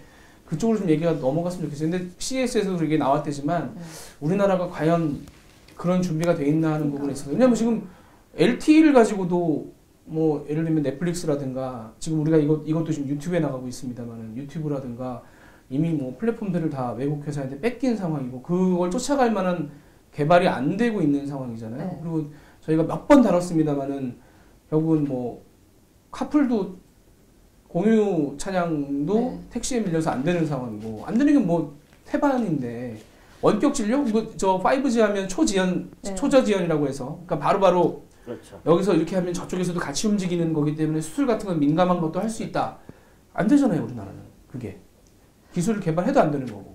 그쪽으로 좀 얘기가 넘어갔으면 좋겠어요. 근데 CES에서도 이게 나왔대지만 우리나라가 과연 그런 준비가 돼 있나 하는 부분에 있어서 왜냐면 지금 LTE를 가지고도 뭐 예를 들면 넷플릭스라든가 지금 우리가 이것도 지금 유튜브에 나가고 있습니다만은 유튜브라든가 이미 뭐 플랫폼들을 다 외국 회사한테 뺏긴 상황이고 그걸 쫓아갈 만한 개발이 안 되고 있는 상황이잖아요. 네. 그리고 저희가 몇 번 다뤘습니다만은 결국은 뭐 카풀도 공유 차량도 네. 택시에 밀려서 안 되는 상황이고 안 되는 게 뭐 태반인데 원격 진료 저 5G 하면 네. 초저지연이라고 해서 그러니까 바로바로 그렇죠. 여기서 이렇게 하면 저쪽에서도 같이 움직이는 거기 때문에 수술 같은 건 민감한 것도 할 수 있다. 안 되잖아요, 우리나라는. 그게 기술을 개발해도 안 되는 거고.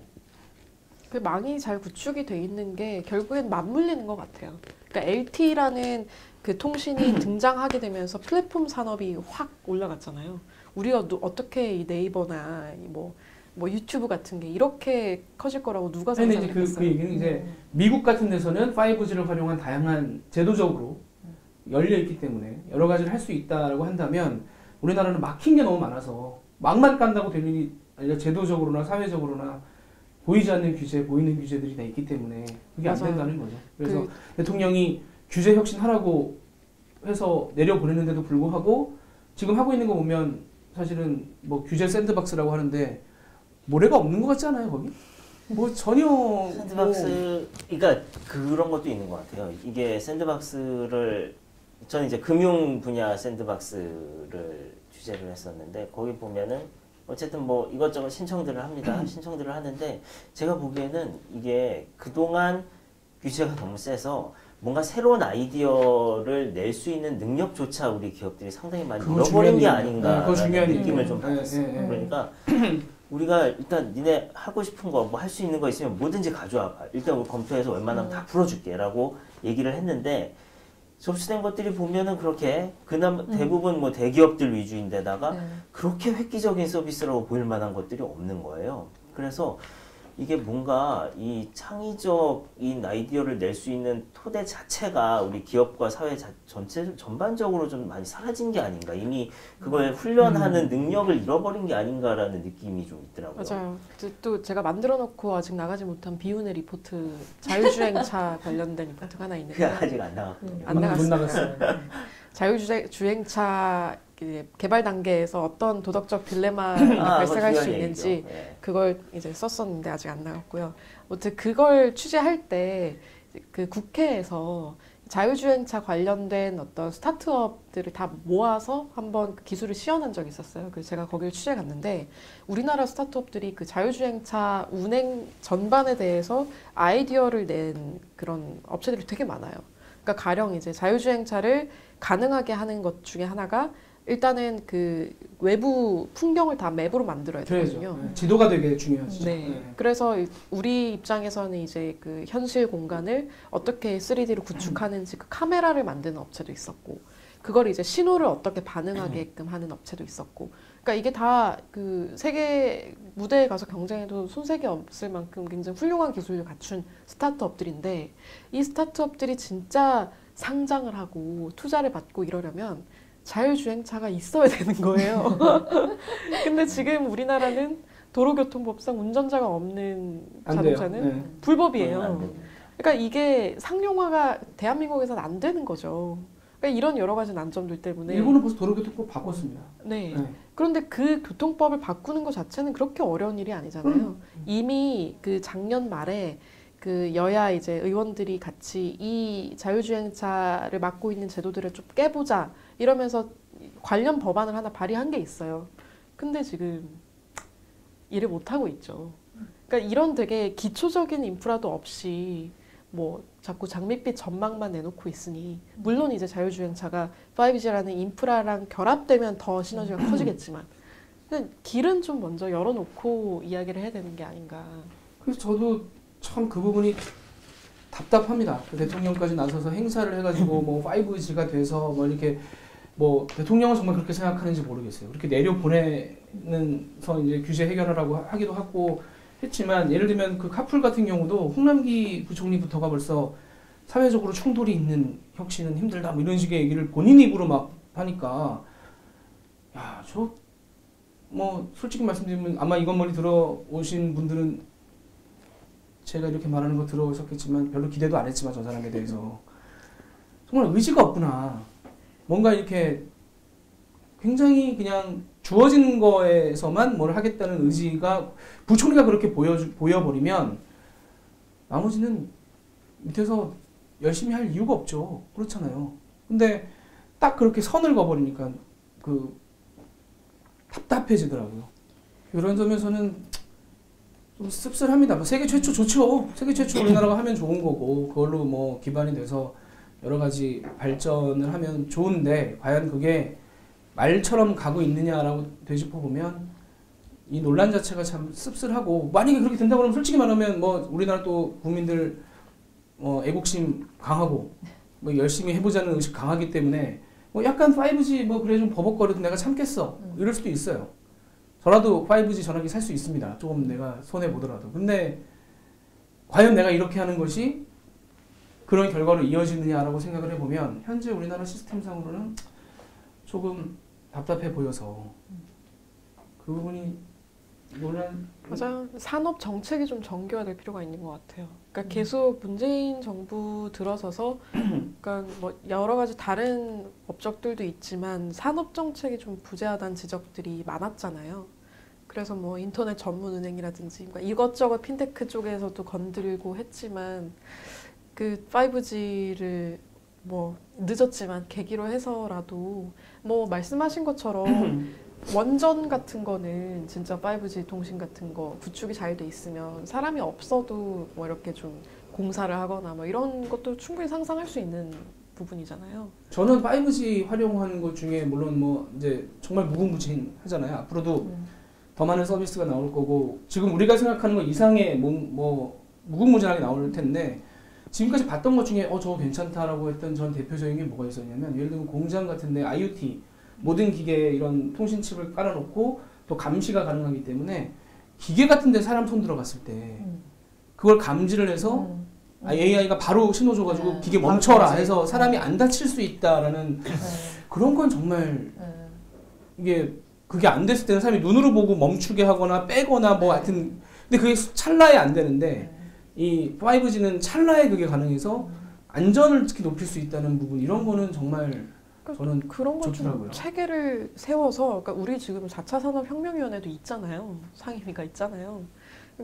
그 망이 잘 구축이 돼 있는 게 결국엔 맞물리는 것 같아요. 그러니까 LTE라는 그 통신이 등장하게 되면서 플랫폼 산업이 확 올라갔잖아요. 우리가 어떻게 이 네이버나 뭐 유튜브 같은 게 이렇게 커질 거라고 누가 근데 이제 상상했겠어요? 그 얘기는 이제 미국 같은 데서는 5G를 활용한 다양한 제도적으로 열려 있기 때문에 여러 가지를 할 수 있다라고 한다면 우리나라는 막힌 게 너무 많아서 막만 깐다고 될 일이 아니라 제도적으로나 사회적으로나 보이지 않는 규제, 보이는 규제들이 다 있기 때문에 그게 안 맞아요. 된다는 거죠. 그래서 대통령이 규제 혁신하라고 해서 내려보내는데도 불구하고 지금 하고 있는 거 보면 사실은 뭐 규제 샌드박스라고 하는데 모래가 없는 것 같지 않아요, 거기? 뭐 전혀 샌드박스, 그러니까 그런 것도 있는 것 같아요. 이게 샌드박스를 저는 이제 금융 분야 샌드박스를 주재를 했었는데 거기 보면은 어쨌든 뭐 이것저것 신청들을 합니다. 신청들을 하는데 제가 보기에는 이게 그동안 규제가 너무 세서 뭔가 새로운 아이디어를 낼 수 있는 능력조차 우리 기업들이 상당히 많이 잃어버린 게 아닌가라는 느낌을 좀 받았어요. 그러니까 우리가 일단 니네 하고 싶은 거 뭐 할 수 있는 거 있으면 뭐든지 가져와 봐. 일단 우리 검토해서 웬만하면 다 풀어줄게 라고 얘기를 했는데 접수된 것들이 보면은 그렇게 그나마 대부분 뭐 대기업들 위주인데다가 그렇게 획기적인 서비스라고 보일 만한 것들이 없는 거예요. 그래서 이게 뭔가 이 창의적인 아이디어를 낼 수 있는 토대 자체가 우리 기업과 사회 전반적으로 좀 많이 사라진 게 아닌가. 이미 그걸 훈련하는 능력을 잃어버린 게 아닌가라는 느낌이 좀 있더라고요. 맞아요. 또 제가 만들어 놓고 아직 나가지 못한 비운의 리포트, 자율주행차 관련된 리포트가 하나 그게 있는데 아직 안 나왔거든요. 안 나갔어요. 나갔어요. 자율주행차 개발 단계에서 어떤 도덕적 딜레마가 발생할 수 있는지 그걸 이제 썼었는데 아직 안 나갔고요. 아무튼 그걸 취재할 때 그 국회에서 자율주행차 관련된 어떤 스타트업들을 다 모아서 한번 그 기술을 시연한 적이 있었어요. 그래서 제가 거기를 취재 갔는데 우리나라 스타트업들이 그 자율주행차 운행 전반에 대해서 아이디어를 낸 그런 업체들이 되게 많아요. 그러니까 가령 이제 자율주행차를 가능하게 하는 것 중에 하나가 일단은 그 외부 풍경을 다 맵으로 만들어야 되거든요. 네. 지도가 되게 중요하죠. 네. 그래서 우리 입장에서는 이제 그 현실 공간을 어떻게 3D로 구축하는지 그 카메라를 만드는 업체도 있었고, 그걸 이제 신호를 어떻게 반응하게끔 하는 업체도 있었고, 그러니까 이게 다 그 세계 무대에 가서 경쟁해도 손색이 없을 만큼 굉장히 훌륭한 기술을 갖춘 스타트업들인데, 이 스타트업들이 진짜 상장을 하고 투자를 받고 이러려면 자율주행차가 있어야 되는 거예요. 근데 지금 우리나라는 도로교통법상 운전자가 없는 자동차는 불법이에요. 그러니까 이게 상용화가 대한민국에서는 안 되는 거죠. 그러니까 이런 여러 가지 난점들 때문에 일본은 벌써 도로교통법 바꿨습니다. 네. 그런데 그 교통법을 바꾸는 것 자체는 그렇게 어려운 일이 아니잖아요. 이미 그 작년 말에 그 여야 이제 의원들이 같이 이 자율주행차를 맡고 있는 제도들을 좀 깨보자 이러면서 관련 법안을 하나 발의한 게 있어요. 근데 지금 일을 못 하고 있죠. 그러니까 이런 되게 기초적인 인프라도 없이 뭐 자꾸 장밋빛 전망만 내놓고 있으니 물론 이제 자율주행차가 5G라는 인프라랑 결합되면 더 시너지가 커지겠지만 근데 길은 좀 먼저 열어놓고 이야기를 해야 되는 게 아닌가. 그래서 저도 참 그 부분이 답답합니다. 그 대통령까지 나서서 행사를 해가지고 뭐 5G가 돼서 뭐 이렇게 뭐 대통령은 정말 그렇게 생각하는지 모르겠어요. 그렇게 내려 보내면서 이제 규제 해결하라고 하기도 하고 했지만 예를 들면 그 카풀 같은 경우도 홍남기 부총리부터가 벌써 사회적으로 충돌이 있는 혁신은 힘들다 뭐 이런 식의 얘기를 본인 입으로 막 하니까 야, 저 뭐 솔직히 말씀드리면 아마 이건 머리 들어오신 분들은 제가 이렇게 말하는 거 들어오셨겠지만 별로 기대도 안 했지만 저 사람에 대해서 정말 의지가 없구나. 뭔가 이렇게 굉장히 그냥 주어진 거에서만 뭘 하겠다는 의지가 부총리가 그렇게 보여버리면 나머지는 밑에서 열심히 할 이유가 없죠. 그렇잖아요. 근데 딱 그렇게 선을 그어버리니까 그 답답해지더라고요. 이런 점에서는 좀 씁쓸합니다. 뭐 세계 최초 좋죠. 세계 최초 우리나라가 하면 좋은 거고 그걸로 뭐 기반이 돼서 여러 가지 발전을 하면 좋은데 과연 그게 말처럼 가고 있느냐라고 되짚어보면 이 논란 자체가 참 씁쓸하고 만약에 그렇게 된다고 그러면 솔직히 말하면 뭐 우리나라 또 국민들 애국심 강하고 뭐 열심히 해보자는 의식 강하기 때문에 뭐 약간 5G 뭐 그래 좀 버벅거려도 내가 참겠어 이럴 수도 있어요. 저라도 5G 전화기 살 수 있습니다. 조금 내가 손해 보더라도. 근데 과연 내가 이렇게 하는 것이 그런 결과로 이어지느냐라고 생각을 해보면 현재 우리나라 시스템상으로는 조금 답답해 보여서 그 부분이 논란. 맞아요. 산업 정책이 좀 정교화될 필요가 있는 것 같아요. 그러니까 계속 문재인 정부 들어서서, 그러니까 뭐 여러 가지 다른 업적들도 있지만 산업 정책이 좀 부재하다는 지적들이 많았잖아요. 그래서 뭐 인터넷 전문 은행이라든지 그러니까 이것저것 핀테크 쪽에서도 건드리고 했지만 그 5G를 뭐 늦었지만 계기로 해서라도 뭐 말씀하신 것처럼 원전 같은 거는 진짜 5G 통신 같은 거 구축이 잘 돼 있으면 사람이 없어도 뭐 이렇게 좀 공사를 하거나 뭐 이런 것도 충분히 상상할 수 있는 부분이잖아요. 저는 5G 활용하는 것 중에 물론 뭐 이제 정말 무궁무진하잖아요. 앞으로도 더 많은 서비스가 나올 거고 지금 우리가 생각하는 것 이상의 뭐 무궁무진하게 나올 텐데 지금까지 봤던 것 중에 저거 괜찮다라고 했던 전 대표적인 게 뭐가 있었냐면 예를 들면 공장 같은데 IoT 모든 기계에 이런 통신 칩을 깔아놓고 또 감시가 가능하기 때문에 기계 같은데 사람 손 들어갔을 때 그걸 감지를 해서 AI가 바로 신호 줘가지고 기계 멈춰라 해서 사람이 안 다칠 수 있다라는 그런 건 정말 그게 안 됐을 때는 사람이 눈으로 보고 멈추게 하거나 빼거나 뭐 하여튼 근데 그게 찰나에 안 되는데 이 5G는 찰나에 그게 가능해서 안전을 특히 높일 수 있다는 부분 이런 거는 정말 저는 그런 건 좋더라고요. 좀 체계를 세워서 그러니까 우리 지금 4차 산업혁명위원회도 있잖아요. 상임위가 있잖아요.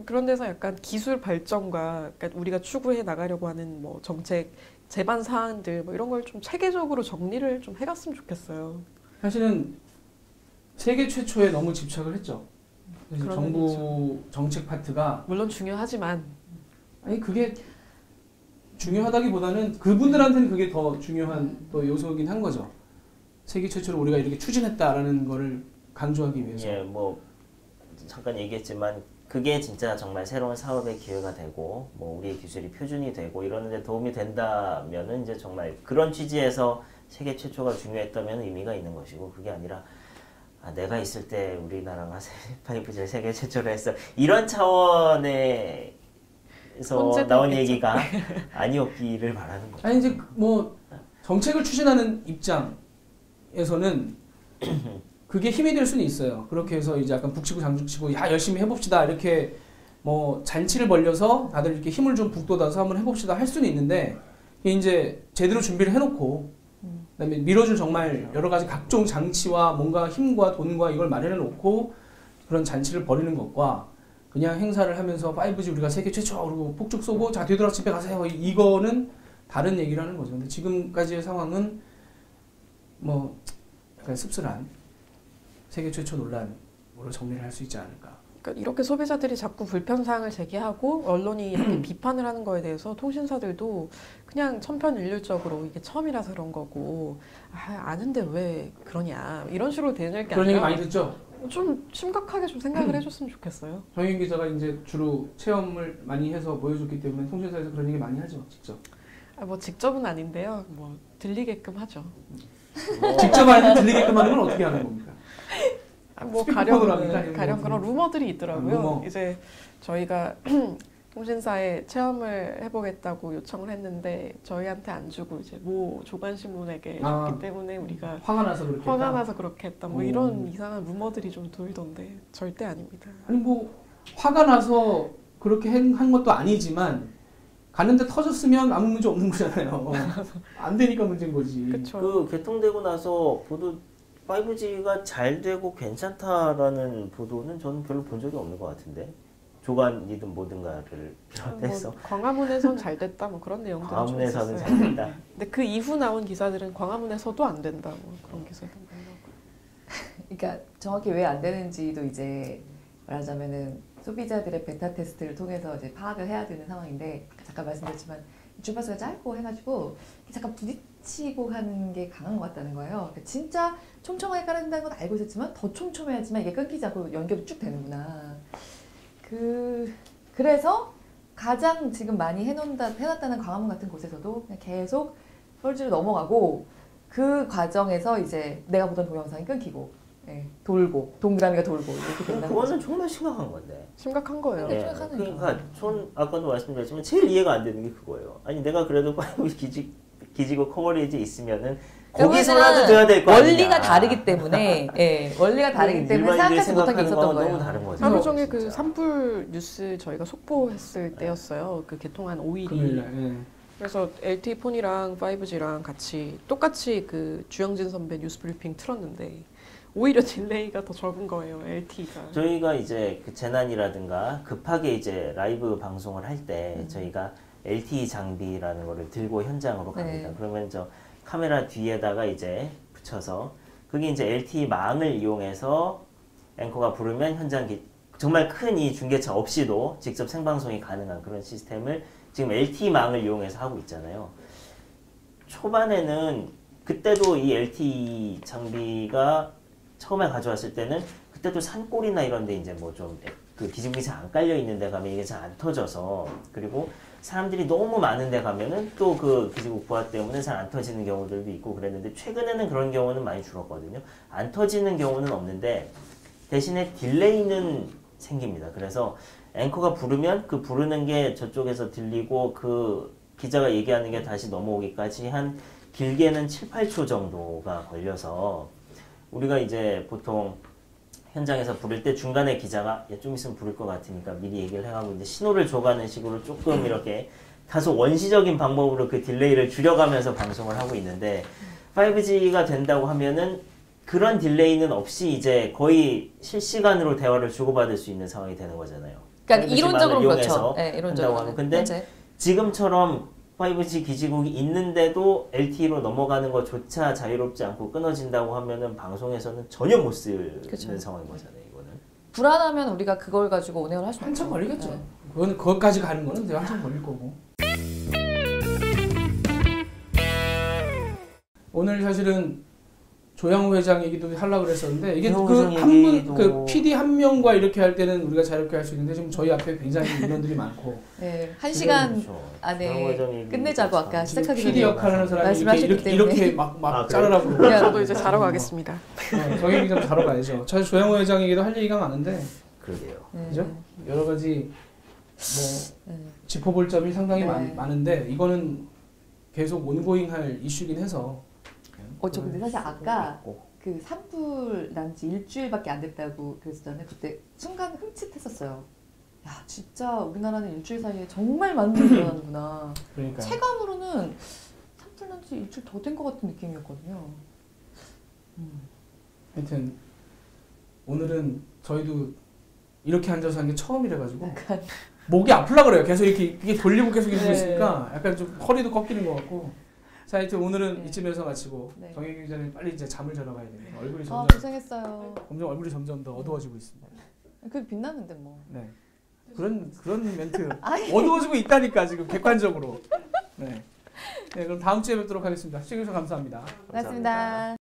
그런 데서 약간 기술 발전과 그러니까 우리가 추구해 나가려고 하는 뭐 정책 제반 사안들 뭐 이런 걸 좀 체계적으로 정리를 좀 해갔으면 좋겠어요. 사실은 세계 최초에 너무 집착을 했죠. 그래서 정부 정책 파트가 물론 중요하지만 아니 그게 중요하다기보다는 그분들한테는 그게 더 중요한 또 요소이긴 한 거죠. 세계 최초로 우리가 이렇게 추진했다라는 거를 강조하기 위해서. 예, 뭐 잠깐 얘기했지만 그게 진짜 정말 새로운 사업의 기회가 되고 뭐 우리의 기술이 표준이 되고 이러는 데 도움이 된다면은 이제 정말 그런 취지에서 세계 최초가 중요했다면 의미가 있는 것이고 그게 아니라 내가 있을 때 우리나라가 5G를 세계 최초로 했어 이런 차원에서 나온 얘기가 아니었기를 바라는 거죠. 아니 이제 뭐 정책을 추진하는 입장에서는 그게 힘이 될 수는 있어요. 그렇게 해서 이제 약간 북치고 장구치고 야 열심히 해봅시다 이렇게 뭐 잔치를 벌려서 다들 이렇게 힘을 좀 북돋아서 한번 해봅시다 할 수는 있는데 이제 제대로 준비를 해놓고 그다음에 밀어줄 정말 여러 가지 각종 장치와 뭔가 힘과 돈과 이걸 마련해 놓고 그런 잔치를 벌이는 것과 그냥 행사를 하면서 5G 우리가 세계 최초 그리고 폭죽 쏘고 자 되돌아 집에 가세요 이거는 다른 얘기를 하는 거죠. 근데 지금까지의 상황은 뭐 약간 씁쓸한 세계 최초 논란으로 정리를 할 수 있지 않을까. 그러니까 이렇게 소비자들이 자꾸 불편사항을 제기하고 언론이 이렇게 비판을 하는 거에 대해서 통신사들도 그냥 천편일률적으로 이게 처음이라서 그런 거고 아는데 왜 그러냐 이런 식으로 대응할 게 그런 얘기 아니라 많이 듣죠? 좀 심각하게 좀 생각을 해줬으면 좋겠어요. 정혜인 기자가 이제 주로 체험을 많이 해서 보여줬기 때문에 통신사에서 그런 얘기 많이 하죠, 직접. 뭐 직접은 아닌데요. 뭐 들리게끔 하죠. 직접 아닌데 들리게끔 하는 건 어떻게 하는 겁니까? 뭐 스피커폰으로 합니까? 가령 아니면 그런 루머들이 있더라고요. 루머. 이제 저희가 통신사에 체험을 해보겠다고 요청을 했는데 저희한테 안 주고 이제 모 조간신문에게 줬기 때문에 우리가 화가 나서 그렇게 화가 했다? 나서 그렇게 했다. 뭐 이런 이상한 루머들이 좀 돌던데 절대 아닙니다. 아니 뭐 화가 나서 그렇게 한 것도 아니지만 갔는데 터졌으면 아무 문제 없는 거잖아요. 안 되니까 문제인 거지. 그렇죠. 그 개통되고 나서 보도 5G가 잘 되고 괜찮다라는 보도는 저는 별로 본 적이 없는 것 같은데 조간이든 뭐든가를 비롯해서 뭐 광화문에선 잘 됐다 뭐 그런 내용들은 좀 광화문에서는 있었어요. 잘 됐다. 근데 그 이후 나온 기사들은 광화문에서도 안 된다 뭐 그런 기사도 많고. 그러니까 정확히 왜 안 되는지도 이제 말하자면은 소비자들의 베타 테스트를 통해서 이제 파악을 해야 되는 상황인데 잠깐 말씀드렸지만 주파수가 짧고 해가지고 잠깐 부딪히고 하는 게 강한 것 같다는 거예요. 그러니까 진짜 촘촘하게 깔아준다는 건 알고 있었지만 더 촘촘해야지만 이게 끊기지 않고 연결이 쭉 되는구나. 그래서 가장 지금 많이 해놨다는 광화문 같은 곳에서도 그냥 계속 4G로 넘어가고 그 과정에서 이제 내가 보던 동영상이 끊기고 돌고 동그라미가 돌고 이렇게 된다는 거죠. 그거는 정말 심각한 건데. 심각한 거예요. 네. 예, 심각하네요. 그러니까 전 아까도 말씀드렸지만 제일 이해가 안 되는 게 그거예요. 아니 내가 그래도 5G 기지고 커버리지 있으면은 거기서라도 돼야 될 거 아니냐. 원리가 다르기 때문에 원리가 다르기 때문에 생각하지 못한 게 있었던 거예요. 너무 다른 거죠. 하루 종일 그 진짜. 산불 뉴스 저희가 속보했을 때였어요. 그 개통한 5일이. 금요일날. 그래서 LTE 폰이랑 5G랑 같이 똑같이 그 주영진 선배 뉴스 브리핑 틀었는데 오히려 딜레이가 더 적은 거예요. LTE가. 저희가 이제 그 재난이라든가 급하게 이제 라이브 방송을 할 때 저희가 LTE 장비라는 거를 들고 현장으로 갑니다. 네. 그러면 저 카메라 뒤에다가 이제 붙여서 그게 이제 LTE 망을 이용해서 앵커가 부르면 현장 정말 큰 이 중계차 없이도 직접 생방송이 가능한 그런 시스템을 지금 LTE 망을 이용해서 하고 있잖아요. 초반에는 그때도 이 LTE 장비가 처음에 가져왔을 때는 그때도 산골이나 이런 데 이제 뭐 좀 그 기지국이 잘 안 깔려 있는 데 가면 이게 잘 안 터져서 그리고 사람들이 너무 많은 데 가면은 또 그 기지국 부하 때문에 잘 안 터지는 경우들도 있고 그랬는데 최근에는 그런 경우는 많이 줄었거든요. 안 터지는 경우는 없는데 대신에 딜레이는 생깁니다. 그래서 앵커가 부르면 그 부르는 게 저쪽에서 들리고 그 기자가 얘기하는 게 다시 넘어오기까지 한 길게는 7, 8초 정도가 걸려서 우리가 이제 보통 현장에서 부를 때 중간에 기자가 좀 있으면 부를 것 같으니까 미리 얘기를 해가고 이제 신호를 줘가는 식으로 조금 이렇게 다소 원시적인 방법으로 그 딜레이를 줄여가면서 방송을 하고 있는데 5G가 된다고 하면은 그런 딜레이는 없이 이제 거의 실시간으로 대화를 주고받을 수 있는 상황이 되는 거잖아요. 그러니까 5G 이론적으로 망을 그렇죠. 이용해서 네, 이론적으로. 한다고 하면 근데 지금처럼 5G 기지국이 있는데도 LTE로 넘어가는 것조차 자유롭지 않고 끊어진다고 하면은 방송에서는 전혀 못 쓰는 그쵸. 상황인 거잖아요, 이거는. 불안하면 우리가 그걸 가지고 운행을 할 수 한참 없죠. 걸리겠죠. 네. 그건 그것까지 가는 거는 되게 한참 걸릴 거고. 오늘 사실은 조양호 회장 얘기도 하려고 그랬었는데 이게 조양호 그 회장 한 분 얘기도- 그 PD 한 명과 이렇게 할 때는 우리가 자유롭게 할 수 있는데 지금 저희 앞에 굉장히 인원들이 많고 네, 1시간 그렇죠. 안에 조양호 회장 얘기 끝내자고 참. 아까 시작하기 PD 전에 역할 하는 사람이 말씀하셨기 이렇게 때문에. 막 아, 자르라고 그래요? 그러고. 저도 이제 자러 가겠습니다. 정혜 기자 자러 가야죠. 사실 조양호 회장 얘기도 할 얘기가 많은데 그러게요. 네. 그죠? 여러 가지 뭐 네. 짚어볼 점이 상당히 네. 많은데 이거는 계속 온고잉할 이슈긴 해서 저 근데 사실 아까 그 산불 난 지 일주일밖에 안 됐다고 그랬었잖아요. 그때 순간 흠칫했었어요. 야 진짜 우리나라는 일주일 사이에 정말 많은 일이 일어나는구나. 그러니까 체감으로는 산불 난 지 일주일 더 된 것 같은 느낌이었거든요. 하여튼 오늘은 저희도 이렇게 앉아서 하는 게 처음이라가지고 약간 목이 아플라 그래요. 계속 이게 돌리고 계속 이러고 네. 있으니까 약간 좀 허리도 꺾이는 것 같고. 자, 하여튼 오늘은 네. 이쯤에서 마치고 네. 정혜경 기자님 빨리 이제 잠을 자러 가야 됩니다. 얼굴이 아 점점 고생했어요. 얼굴이 점점 더 어두워지고 있습니다. 그 빛나는데 뭐. 네. 그런 멘트 어두워지고 있다니까 지금 객관적으로. 네. 네, 그럼 다음 주에 뵙도록 하겠습니다. 시청해주셔서 감사합니다. 고맙습니다.